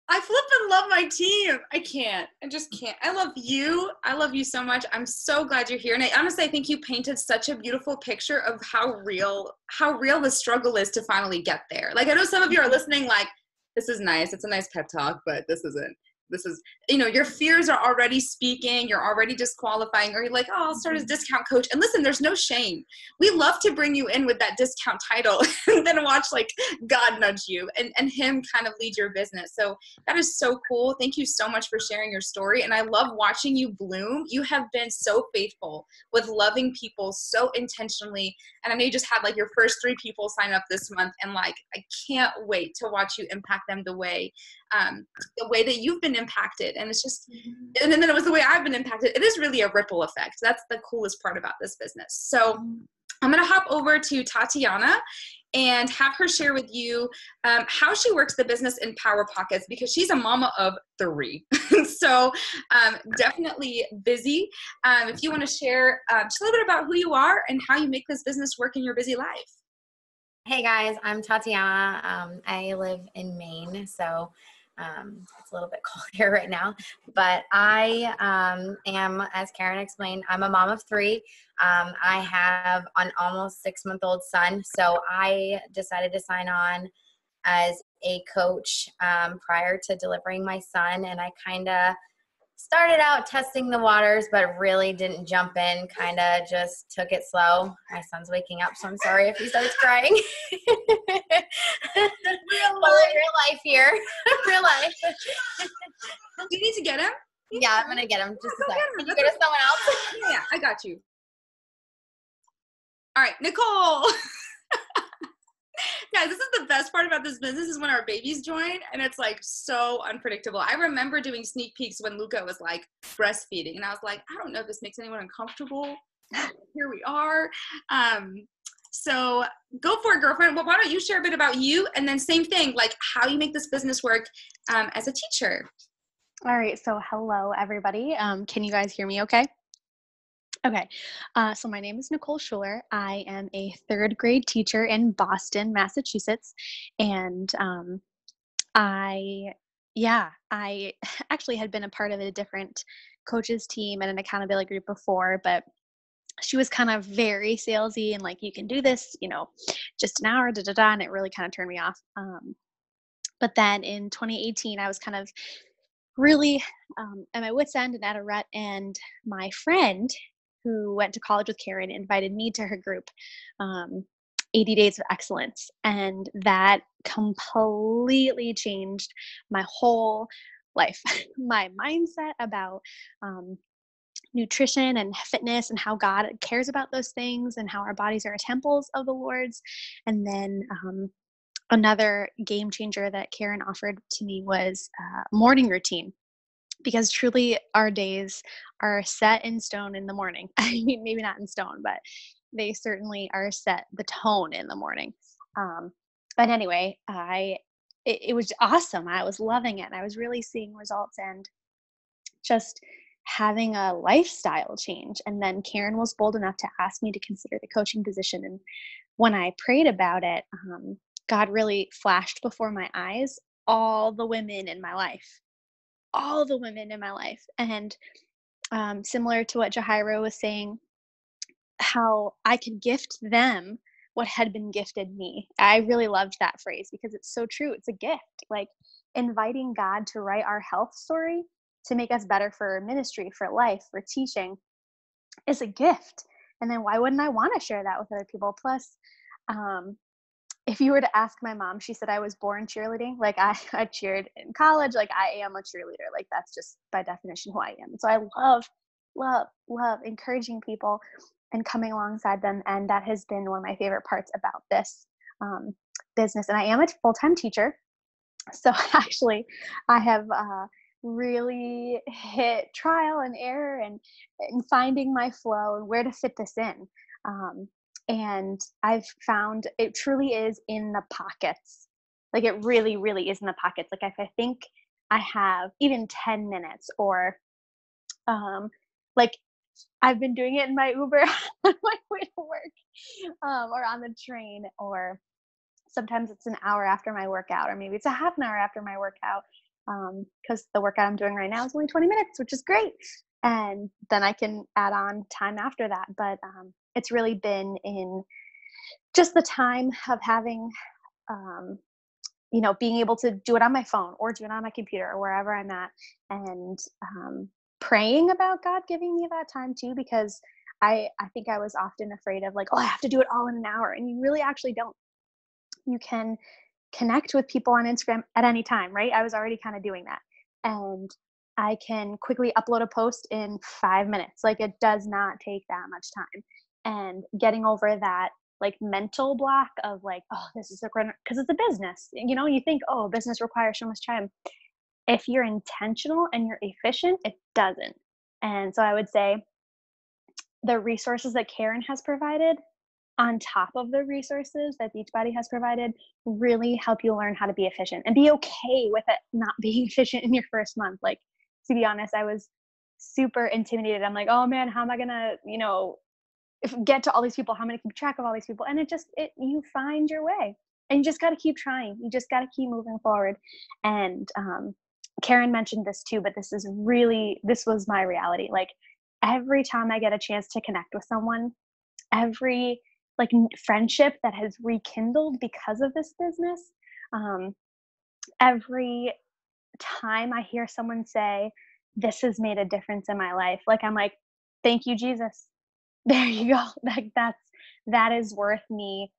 I flip and love my team. I can't. I just can't. I love you. I love you so much. I'm so glad you're here. And I think you painted such a beautiful picture of how real the struggle is to finally get there. Like, I know some of you are listening like, this is nice. It's a nice pep talk, but this is, your fears are already speaking. You're already disqualifying, or you're like, oh, I'll start as discount coach. And listen, there's no shame. We love to bring you in with that discount title and then watch like God nudge you and him kind of lead your business. So that is so cool. Thank you so much for sharing your story. And I love watching you bloom. You have been so faithful with loving people so intentionally. And I know you just had like your first 3 people sign up this month. And like, I can't wait to watch you impact them the way that you've been impacted. And it's just, and then it was the way I've been impacted. It is really a ripple effect. That's the coolest part about this business. So I'm going to hop over to Tatiana and have her share with you how she works the business in Power Pockets, because she's a mama of 3. So definitely busy. If you want to share just a little bit about who you are and how you make this business work in your busy life. Hey guys, I'm Tatiana. I live in Maine, so it's a little bit cold here right now, but I am, as Karen explained, I'm a mom of 3. I have an almost 6-month-old son, so I decided to sign on as a coach prior to delivering my son, and I kind of started out testing the waters, but really didn't jump in, kind of just took it slow. My son's waking up, so I'm sorry if he starts crying. real life here. Real life. You need to get him? Yeah, I'm going to get him. Just a second. Can you go to someone else? Yeah, I got you. All right, Nicole. Guys, this is the best part about this business is when our babies join, and it's like so unpredictable. I remember doing sneak peeks when Luca was like breastfeeding, and I was like, I don't know if this makes anyone uncomfortable. Here we are. So go for it, girlfriend. Well, why don't you share a bit about you, and then same thing, like how you make this business work as a teacher. All right. So hello, everybody. Can you guys hear me okay? Okay, so my name is Nicole Schuler. I am a 3rd grade teacher in Boston, Massachusetts, and I actually had been a part of a different coaches team and an accountability group before, but she was kind of very salesy and like, you can do this, just an hour, and it really kind of turned me off. But then in 2018, I was kind of really at my wit's end and at a rut, and my friend who went to college with Karen invited me to her group, 80 Days of Excellence, and that completely changed my whole life, my mindset about nutrition and fitness and how God cares about those things and how our bodies are temples of the Lord's. And then another game changer that Karen offered to me was morning routine, because truly our days are set in stone in the morning. I mean, maybe not in stone, but they certainly are set the tone in the morning. But anyway, it was awesome. I was loving it. I was really seeing results and just having a lifestyle change. And then Karen was bold enough to ask me to consider the coaching position. And when I prayed about it, God really flashed before my eyes all the women in my life. And similar to what Jahira was saying, how I could gift them what had been gifted me. I really loved that phrase because it's so true. It's a gift. Like inviting God to write our health story to make us better for ministry, for life, for teaching is a gift. And then why wouldn't I want to share that with other people? Plus, if you were to ask my mom, she said I was born cheerleading. Like I cheered in college. Like I am a cheerleader. Like that's just by definition who I am. So I love encouraging people and coming alongside them. And that has been one of my favorite parts about this business. And I am a full-time teacher. So actually I have really hit trial and error and finding my flow and where to fit this in. And I've found it truly is in the pockets. Like it really, really is in the pockets. Like if I think I have even 10 minutes or like I've been doing it in my Uber on my way to work or on the train, or sometimes it's an hour after my workout, or maybe it's a half an hour after my workout because the workout I'm doing right now is only 20 minutes, which is great. And then I can add on time after that. But it's really been in just the time of having, being able to do it on my phone or do it on my computer or wherever I'm at, and praying about God giving me that time too, because I think I was often afraid of like, oh, I have to do it all in an hour. And you really actually don't. You can connect with people on Instagram at any time, right? I was already kind of doing that. And I can quickly upload a post in 5 minutes. Like it does not take that much time. And getting over that like mental block of like, oh, this is because it's a business. You think, oh, business requires so much time. If you're intentional and you're efficient, it doesn't. And so I would say the resources that Karen has provided on top of the resources that Beachbody has provided really help you learn how to be efficient and be okay with it not being efficient in your first month. Like, to be honest, I was super intimidated. I'm like, oh man, how am I gonna, get to all these people? How am I gonna keep track of all these people? And you find your way, and you just got to keep trying. You just got to keep moving forward. And Karen mentioned this too, but this was my reality. Like every time I get a chance to connect with someone, every like friendship that has rekindled because of this business, every time I hear someone say, this has made a difference in my life, like I'm like, thank you, Jesus. There you go. Like that is worth me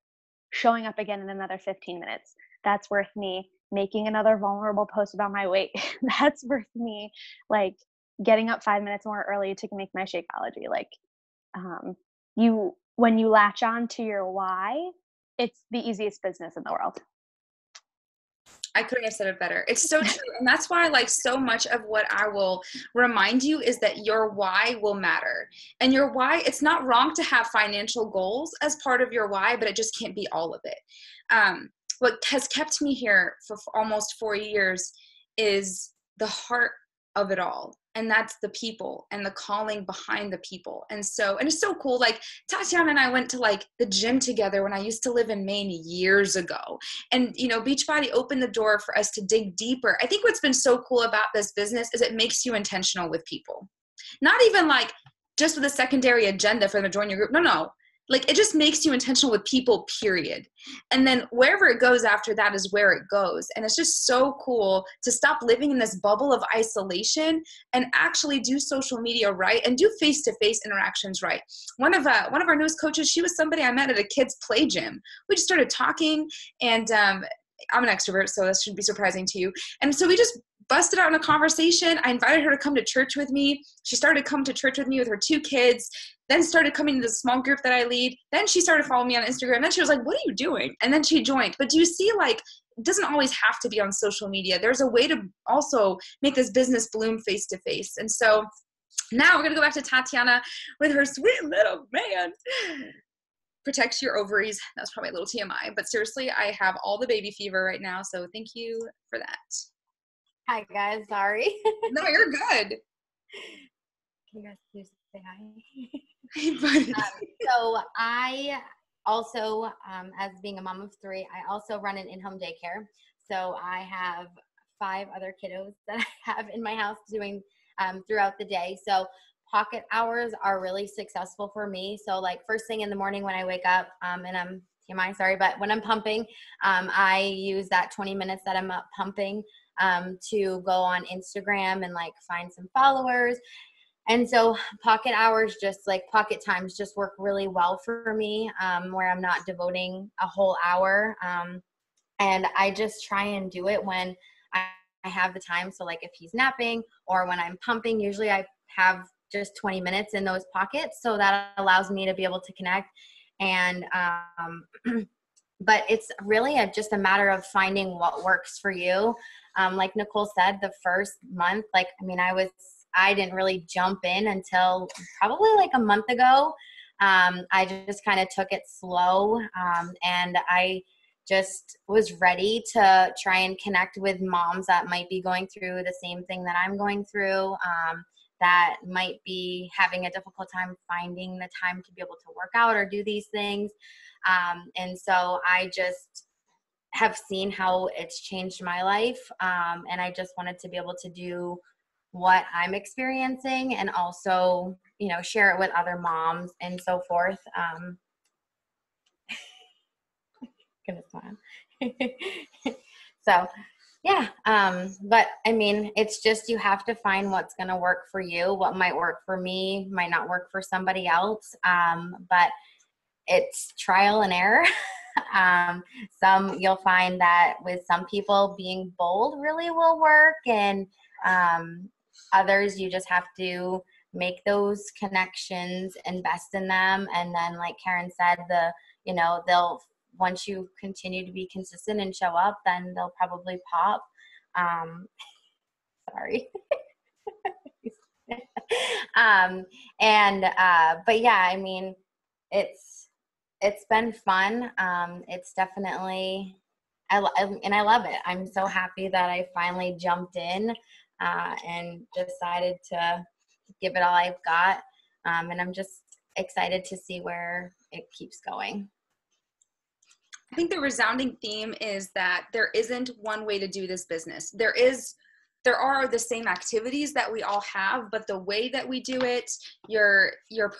showing up again in another 15 minutes. That's worth me making another vulnerable post about my weight. That's worth me like getting up 5 minutes more early to make my Shakeology. Like when you latch on to your why, it's the easiest business in the world. I couldn't have said it better. It's so true. And that's why like so much of what I will remind you is that your why will matter. And your why, it's not wrong to have financial goals as part of your why, but it just can't be all of it. What has kept me here for almost 4 years is the heart of it all. And that's the people and the calling behind the people. And it's so cool. Like Tatiana and I went to like the gym together when I used to live in Maine years ago. And, Beachbody opened the door for us to dig deeper. I think what's been so cool about this business is it makes you intentional with people. Not even like just with a secondary agenda for them to join your group. No. Like, it just makes you intentional with people, period. And then wherever it goes after that is where it goes. And it's just so cool to stop living in this bubble of isolation and actually do social media right and do face-to-face interactions right. One of our newest coaches, she was somebody I met at a kids' play gym. We just started talking, and I'm an extrovert, so this shouldn't be surprising to you. And so we just busted out in a conversation. I invited her to come to church with me. She started to come to church with me with her 2 kids, then started coming to the small group that I lead. Then she started following me on Instagram. Then she was like, what are you doing? And then she joined. But do you see, like, it doesn't always have to be on social media. There's a way to also make this business bloom face to face. And so now we're going to go back to Tatiana with her sweet little man. Protect your ovaries. That's probably a little TMI. But seriously, I have all the baby fever right now. So thank you for that. Hi guys, sorry. No, you're good. Can you guys please say hi? Hey, buddy. So I also, as being a mom of 3, I also run an in-home daycare. So I have 5 other kiddos that I have in my house doing throughout the day. So pocket hours are really successful for me. So like first thing in the morning when I wake up, and I'm TMI, sorry, but when I'm pumping, I use that 20 minutes that I'm up pumping to go on Instagram and like find some followers. And so pocket hours, just like pocket times, just work really well for me, where I'm not devoting a whole hour. And I just try and do it when I have the time. So like if he's napping or when I'm pumping, usually I have just 20 minutes in those pockets. So that allows me to be able to connect. And, but it's really just a matter of finding what works for you. Like Nicole said, the first month, like, I mean, I didn't really jump in until probably like a month ago. I just kind of took it slow. And I just was ready to try and connect with moms that might be going through the same thing that I'm going through, that might be having a difficult time finding the time to be able to work out or do these things. And so I just have seen how it's changed my life. And I just wanted to be able to do what I'm experiencing and also, you know, share it with other moms and so forth. Gonna smile. So yeah. But I mean, it's just, you have to find what's going to work for you. What might work for me might not work for somebody else. But it's trial and error. You'll find that with some people being bold really will work, and others you just have to make those connections, invest in them, and then like Karen said, they'll once you continue to be consistent and show up, then they'll probably pop. Sorry. But yeah, I mean, it's been fun. It's definitely, I love it. I'm so happy that I finally jumped in and decided to give it all I've got. And I'm just excited to see where it keeps going. I think the resounding theme is that there isn't one way to do this business. There are the same activities that we all have, but the way that we do it, your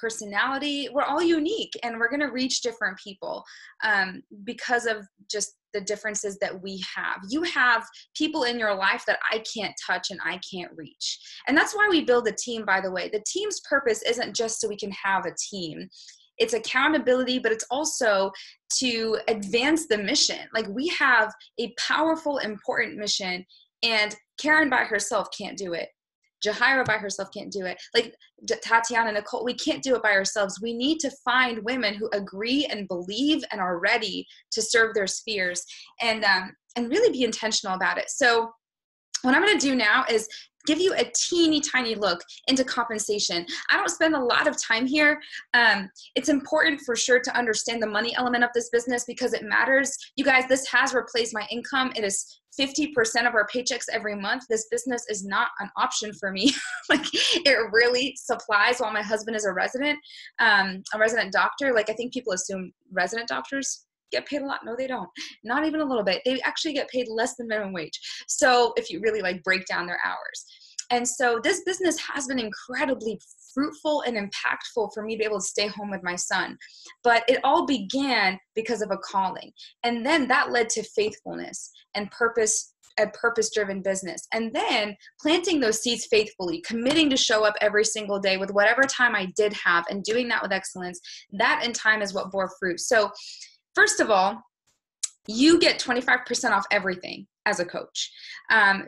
personality, we're all unique, and we're going to reach different people because of just the differences that we have. You have people in your life that I can't touch and I can't reach. And that's why we build a team, by the way. The team's purpose isn't just so we can have a team. It's accountability, but it's also to advance the mission. Like, we have a powerful, important mission, and Karen by herself can't do it. Jahira by herself can't do it. Like Tatiana, Nicole, we can't do it by ourselves. We need to find women who agree and believe and are ready to serve their spheres and really be intentional about it. So what I'm going to do now is give you a teeny tiny look into compensation. I don't spend a lot of time here. It's important for sure to understand the money element of this business because it matters. You guys, this has replaced my income. It is 50% of our paychecks every month. This business is not an option for me. Like, it really supplies while my husband is a resident doctor. Like, I think people assume resident doctors get paid a lot. No, they don't. Not even a little bit. They actually get paid less than minimum wage. So if you really like break down their hours. And so this business has been incredibly fruitful and impactful for me to be able to stay home with my son. But it all began because of a calling. And then that led to faithfulness and purpose, a purpose-driven business. And then planting those seeds faithfully, committing to show up every single day with whatever time I did have and doing that with excellence, that in time is what bore fruit. So first of all, you get 25% off everything as a coach.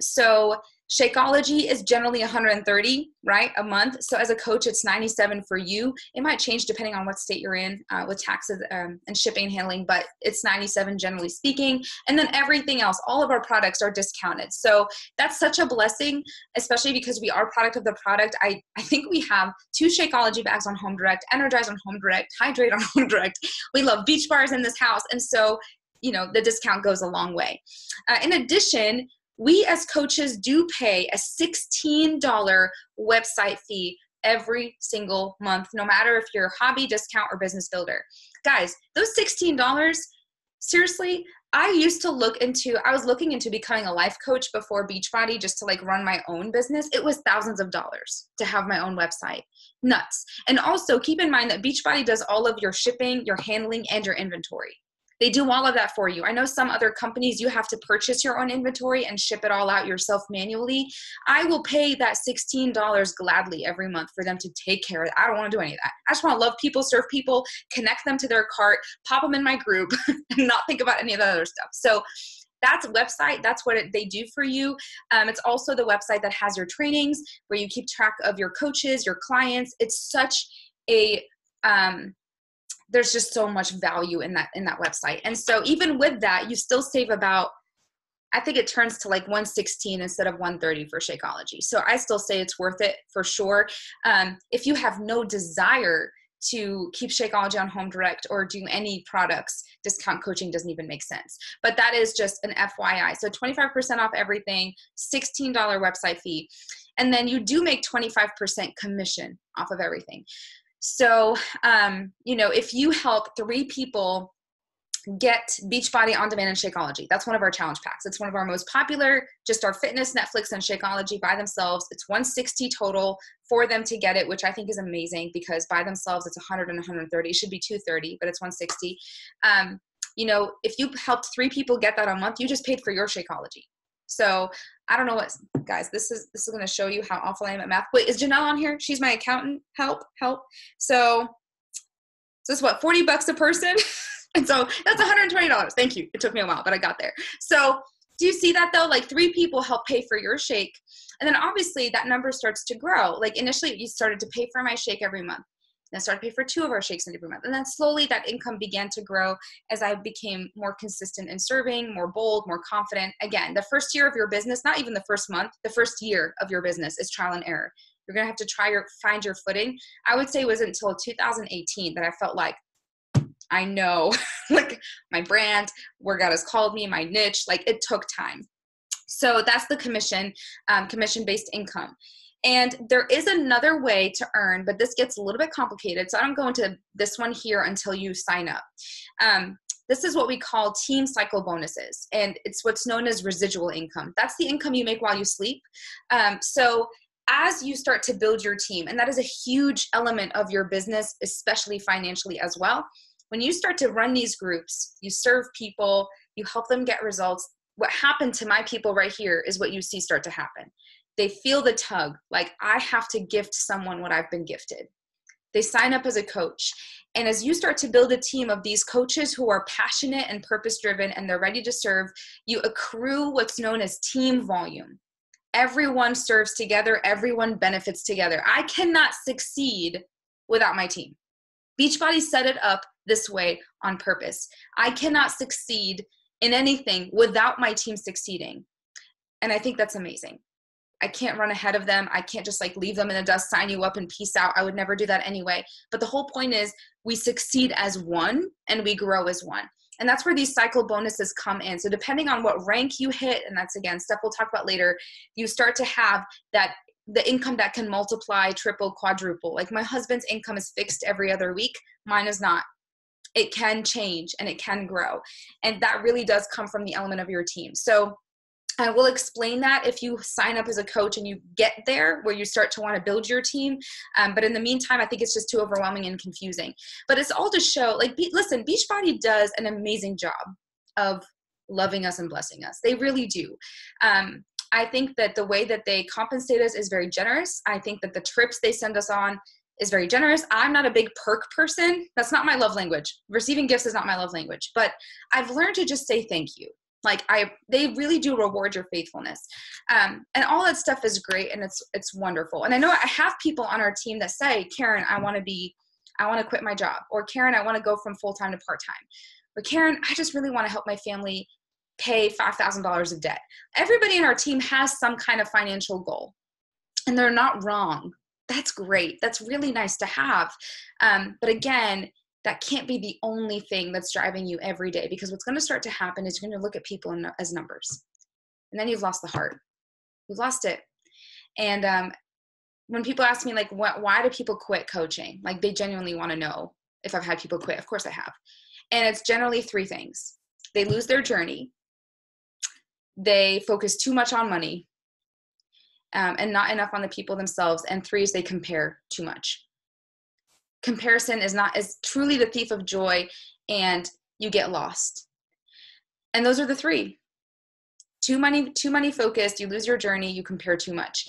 So Shakeology is generally $130, right, a month. So as a coach, it's $97 for you. It might change depending on what state you're in with taxes and shipping and handling, but it's $97 generally speaking. And then everything else, all of our products are discounted. So that's such a blessing, especially because we are product of the product. I think we have 2 Shakeology bags on Home Direct, Energize on Home Direct, Hydrate on Home Direct. We love beach bars in this house. And so, you know, the discount goes a long way. In addition, we as coaches do pay a $16 website fee every single month, no matter if you're a hobby, discount, or business builder. Guys, those $16, seriously, I was looking into becoming a life coach before Beachbody just to like run my own business. It was thousands of dollars to have my own website. Nuts. And also keep in mind that Beachbody does all of your shipping, your handling, and your inventory. They do all of that for you. I know some other companies, you have to purchase your own inventory and ship it all out yourself manually. I will pay that $16 gladly every month for them to take care of it. I don't want to do any of that. I just want to love people, serve people, connect them to their cart, pop them in my group, and not think about any of the other stuff. So that's a website. That's what they do for you. It's also the website that has your trainings where you keep track of your coaches, your clients. It's such a there's just so much value in that website. And so even with that, you still save about, I think it turns to like $116 instead of $130 for Shakeology. So I still say it's worth it for sure. If you have no desire to keep Shakeology on Home Direct or do any products, discount coaching doesn't even make sense. But that is just an FYI. So 25% off everything, $16 website fee. And then you do make 25% commission off of everything. So, you know, if you help 3 people get Beachbody On Demand and Shakeology, that's one of our challenge packs. It's one of our most popular, just our fitness, Netflix, and Shakeology by themselves. It's $160 total for them to get it, which I think is amazing because by themselves, it's $100 and $130. It should be $230, but it's $160. You know, if you helped 3 people get that a month, you just paid for your Shakeology. So I don't know what, guys, this is going to show you how awful I am at math. Wait, is Janelle on here? She's my accountant. Help. So this is what, $40 a person? And so that's $120. Thank you. It took me a while, but I got there. So do you see that though? Like 3 people help pay for your shake. And then obviously that number starts to grow. Like initially you started to pay for my shake every month. Then I started to pay for 2 of our shakes every month. And then slowly that income began to grow as I became more consistent in serving, more bold, more confident. Again, the first year of your business, not even the first month, the first year of your business is trial and error. You're going to have to find your footing. I would say it was until 2018 that I felt like, I know, like my brand, where God has called me, my niche, like it took time. So that's the commission-based income. And there is another way to earn, but this gets a little bit complicated. So I don't go into this one here until you sign up. This is what we call team cycle bonuses. And it's what's known as residual income. That's the income you make while you sleep. So as you start to build your team, and that is a huge element of your business, especially financially as well. When you start to run these groups, you serve people, you help them get results. What happened to my people right here is what you see start to happen. They feel the tug, like I have to gift someone what I've been gifted. They sign up as a coach. And as you start to build a team of these coaches who are passionate and purpose-driven and they're ready to serve, you accrue what's known as team volume. Everyone serves together. Everyone benefits together. I cannot succeed without my team. Beachbody set it up this way on purpose. I cannot succeed in anything without my team succeeding. And I think that's amazing. I can't run ahead of them. I can't just like leave them in the dust, sign you up and peace out. I would never do that anyway. But the whole point is we succeed as one and we grow as one. And that's where these cycle bonuses come in. So depending on what rank you hit, and that's again, stuff we'll talk about later, you start to have that the income that can multiply, triple, quadruple. Like my husband's income is fixed every other week. Mine is not. It can change and it can grow. And that really does come from the element of your team. So I will explain that if you sign up as a coach and you get there where you start to want to build your team. But in the meantime, I think it's just too overwhelming and confusing. But it's all to show, like, listen, Beachbody does an amazing job of loving us and blessing us. They really do. I think that the way that they compensate us is very generous. I think that the trips they send us on is very generous. I'm not a big perk person. That's not my love language. Receiving gifts is not my love language. But I've learned to just say thank you. Like they really do reward your faithfulness. And all that stuff is great and it's wonderful. And I know I have people on our team that say, Karen, I want to quit my job, or Karen, I want to go from full-time to part-time, or Karen, I just really want to help my family pay $5,000 of debt. Everybody in our team has some kind of financial goal, and they're not wrong. That's great. That's really nice to have. But again, that can't be the only thing that's driving you every day, because what's going to start to happen is you're going to look at people as numbers, and then you've lost the heart. You've lost it. And when people ask me, like, why do people quit coaching? Like, they genuinely want to know if I've had people quit. Of course I have. And it's generally three things. They lose their journey. They focus too much on money, and not enough on the people themselves. And three is they compare too much. Comparison is truly the thief of joy, and you get lost. And those are the three. Too money focused, you lose your journey, you compare too much.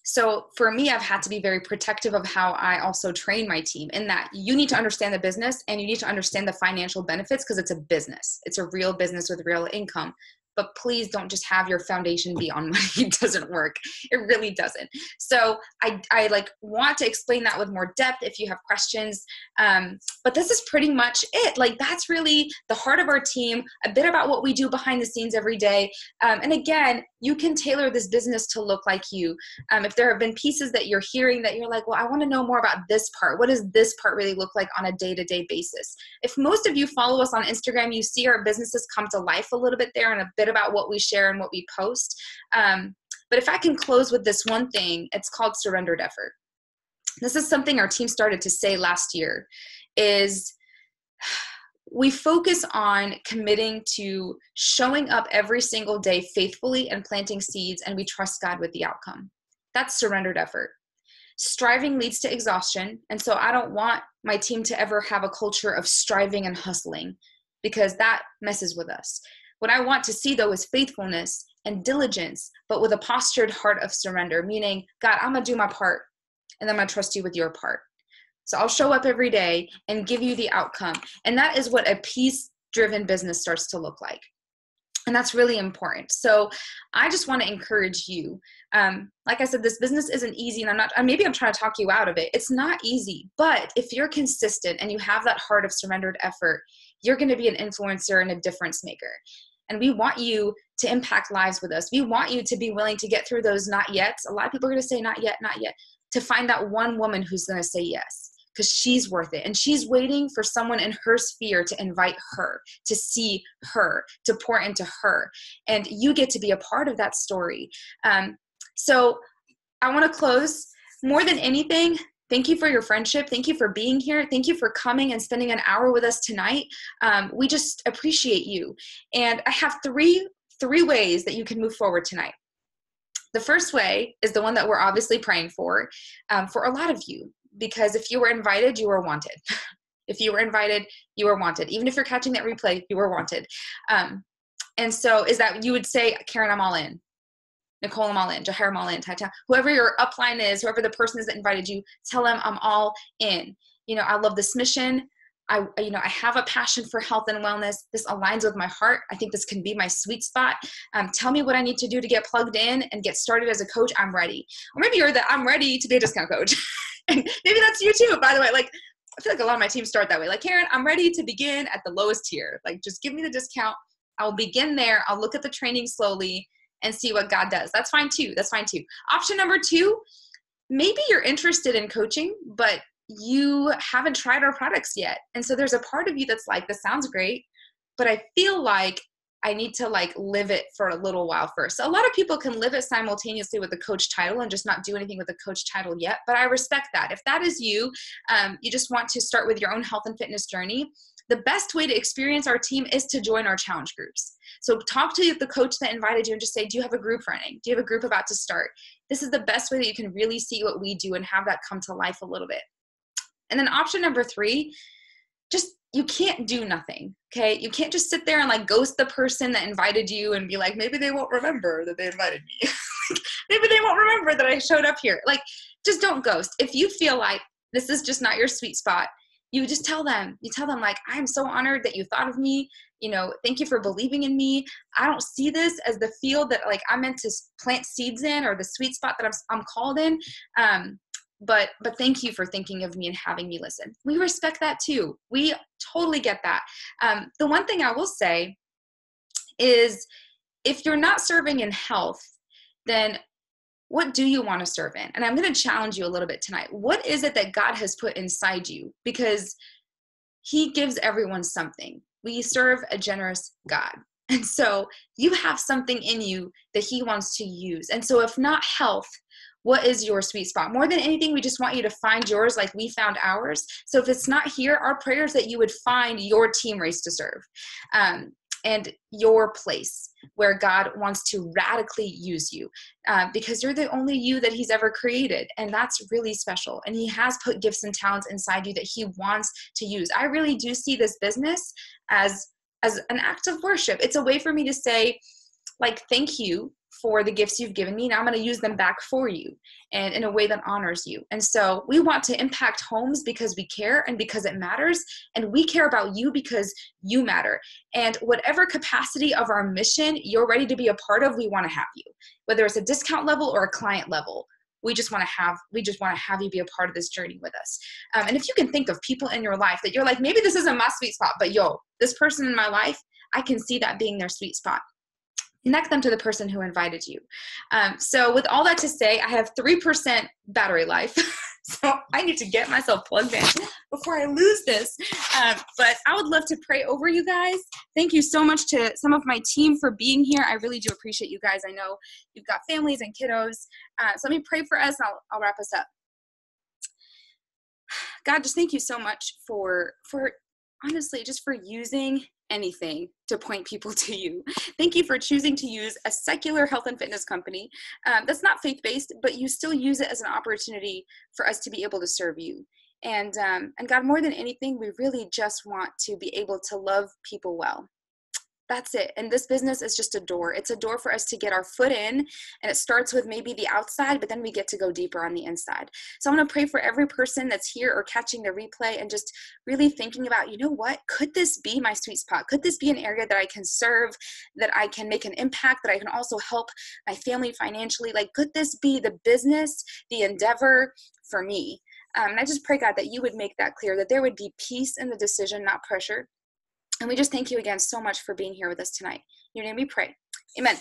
So for me, I've had to be very protective of how I also train my team, in that you need to understand the business and you need to understand the financial benefits, because it's a business. It's a real business with real income. But please don't just have your foundation be on money. It doesn't work. It really doesn't. So I like want to explain that with more depth if you have questions. But this is pretty much it. Like, that's really the heart of our team, a bit about what we do behind the scenes every day. And again, you can tailor this business to look like you. If there have been pieces that you're hearing that you're like, well, I want to know more about this part. What does this part really look like on a day-to-day basis? If most of you follow us on Instagram, you see our businesses come to life a little bit there, and a bit about what we share and what we post. But if I can close with this one thing, it's called surrendered effort. This is something our team started to say last year, is we focus on committing to showing up every single day faithfully and planting seeds, and we trust God with the outcome. That's surrendered effort. Striving leads to exhaustion, and so I don't want my team to ever have a culture of striving and hustling, because that messes with us. What I want to see, though, is faithfulness and diligence, but with a postured heart of surrender, meaning, God, I'm going to do my part, and then I'm going to trust you with your part. So I'll show up every day and give you the outcome. And that is what a peace-driven business starts to look like. And that's really important. So I just want to encourage you. Like I said, this business isn't easy, and maybe I'm trying to talk you out of it. It's not easy, but if you're consistent and you have that heart of surrendered effort, you're going to be an influencer and a difference maker. And we want you to impact lives with us. We want you to be willing to get through those not yets. A lot of people are going to say not yet, to find that one woman who's going to say yes, because she's worth it. And she's waiting for someone in her sphere to invite her, to see her, to pour into her. And you get to be a part of that story. So I want to close. More than anything, thank you for your friendship. Thank you for being here. Thank you for coming and spending an hour with us tonight. We just appreciate you. And I have three ways that you can move forward tonight. The first way is the one that we're obviously praying for a lot of you, because if you were invited, you were wanted. If you were invited, you were wanted. Even if you're catching that replay, you were wanted. And so is that you would say, Karen, I'm all in. Nicole, I'm all in. Jahir, I'm all in. Tata, whoever your upline is, whoever the person is that invited you, tell them I'm all in. You know, I love this mission. I have a passion for health and wellness. This aligns with my heart. I think this can be my sweet spot. Tell me what I need to do to get plugged in and get started as a coach. I'm ready. Or maybe you're that I'm ready to be a discount coach. And maybe that's you too, by the way. Like, I feel like a lot of my team start that way. Like, Karen, I'm ready to begin at the lowest tier. Like, just give me the discount. I'll begin there. I'll look at the training slowly and see what God does. That's fine too. Option number 2, maybe you're interested in coaching, but you haven't tried our products yet. And so there's a part of you that's like, this sounds great, but I feel like I need to live it for a little while first. So a lot of people can live it simultaneously with the coach title and just not do anything with the coach title yet. But I respect that. If that is you, you just want to start with your own health and fitness journey, the best way to experience our team is to join our challenge groups. So talk to the coach that invited you and just say, do you have a group running? Do you have a group about to start? This is the best way that you can really see what we do and have that come to life a little bit. And then option number 3, just, you can't do nothing, okay? You can't just sit there and like ghost the person that invited you and be like, maybe they won't remember that they invited me. Maybe they won't remember that I showed up here. Like, just don't ghost. If you feel like this is just not your sweet spot, you just tell them. You tell them like, I am so honored that you thought of me. You know, thank you for believing in me. I don't see this as the field that like I'm meant to plant seeds in, or the sweet spot that I'm called in. But thank you for thinking of me and having me listen. We respect that too. We totally get that. The one thing I will say is, if you're not serving in health, then what do you want to serve in? And I'm going to challenge you a little bit tonight. What is it that God has put inside you? Because he gives everyone something. We serve a generous God. And so you have something in you that he wants to use. And so if not health, what is your sweet spot? More than anything, we just want you to find yours like we found ours. So if it's not here, our prayer is that you would find your team Race to Serve. And your place where God wants to radically use you, because you're the only you that he's ever created. And that's really special. And he has put gifts and talents inside you that he wants to use. I really do see this business as an act of worship. It's a way for me to say, like, thank you for the gifts you've given me. Now I'm going to use them back for you, and in a way that honors you. And so we want to impact homes because we care and because it matters. And we care about you because you matter. And whatever capacity of our mission you're ready to be a part of, we want to have you, whether it's a discount level or a client level. We just want to have you be a part of this journey with us. And if you can think of people in your life that you're like, maybe this isn't my sweet spot, but this person in my life, I can see that being their sweet spot. Connect them to the person who invited you. So with all that to say, I have 3% battery life. So I need to get myself plugged in before I lose this. But I would love to pray over you guys. Thank you so much to some of my team for being here. I really do appreciate you guys. I know you've got families and kiddos. So let me pray for us, and I'll wrap us up. God, just thank you so much for honestly, just for using anything to point people to you. Thank you for choosing to use a secular health and fitness company that's not faith-based, but you still use it as an opportunity for us to be able to serve you. And God, more than anything, we really just want to be able to love people well. That's it. And this business is just a door. It's a door for us to get our foot in, and it starts with maybe the outside, but then we get to go deeper on the inside. So I'm going to pray for every person that's here or catching the replay and just really thinking about, you know what, could this be my sweet spot? Could this be an area that I can serve, that I can make an impact, that I can also help my family financially? Like, could this be the business, the endeavor for me? And I just pray, God, that you would make that clear, that there would be peace in the decision, not pressure. And we just thank you again so much for being here with us tonight. In your name we pray. Amen.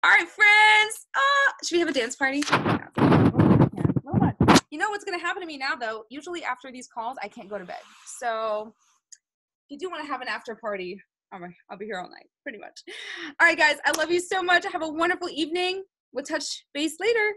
All right, friends. Should we have a dance party? You know what's going to happen to me now, though? Usually after these calls, I can't go to bed. So if you do want to have an after party, I'll be here all night, pretty much. All right, guys. I love you so much. Have a wonderful evening. We'll touch base later.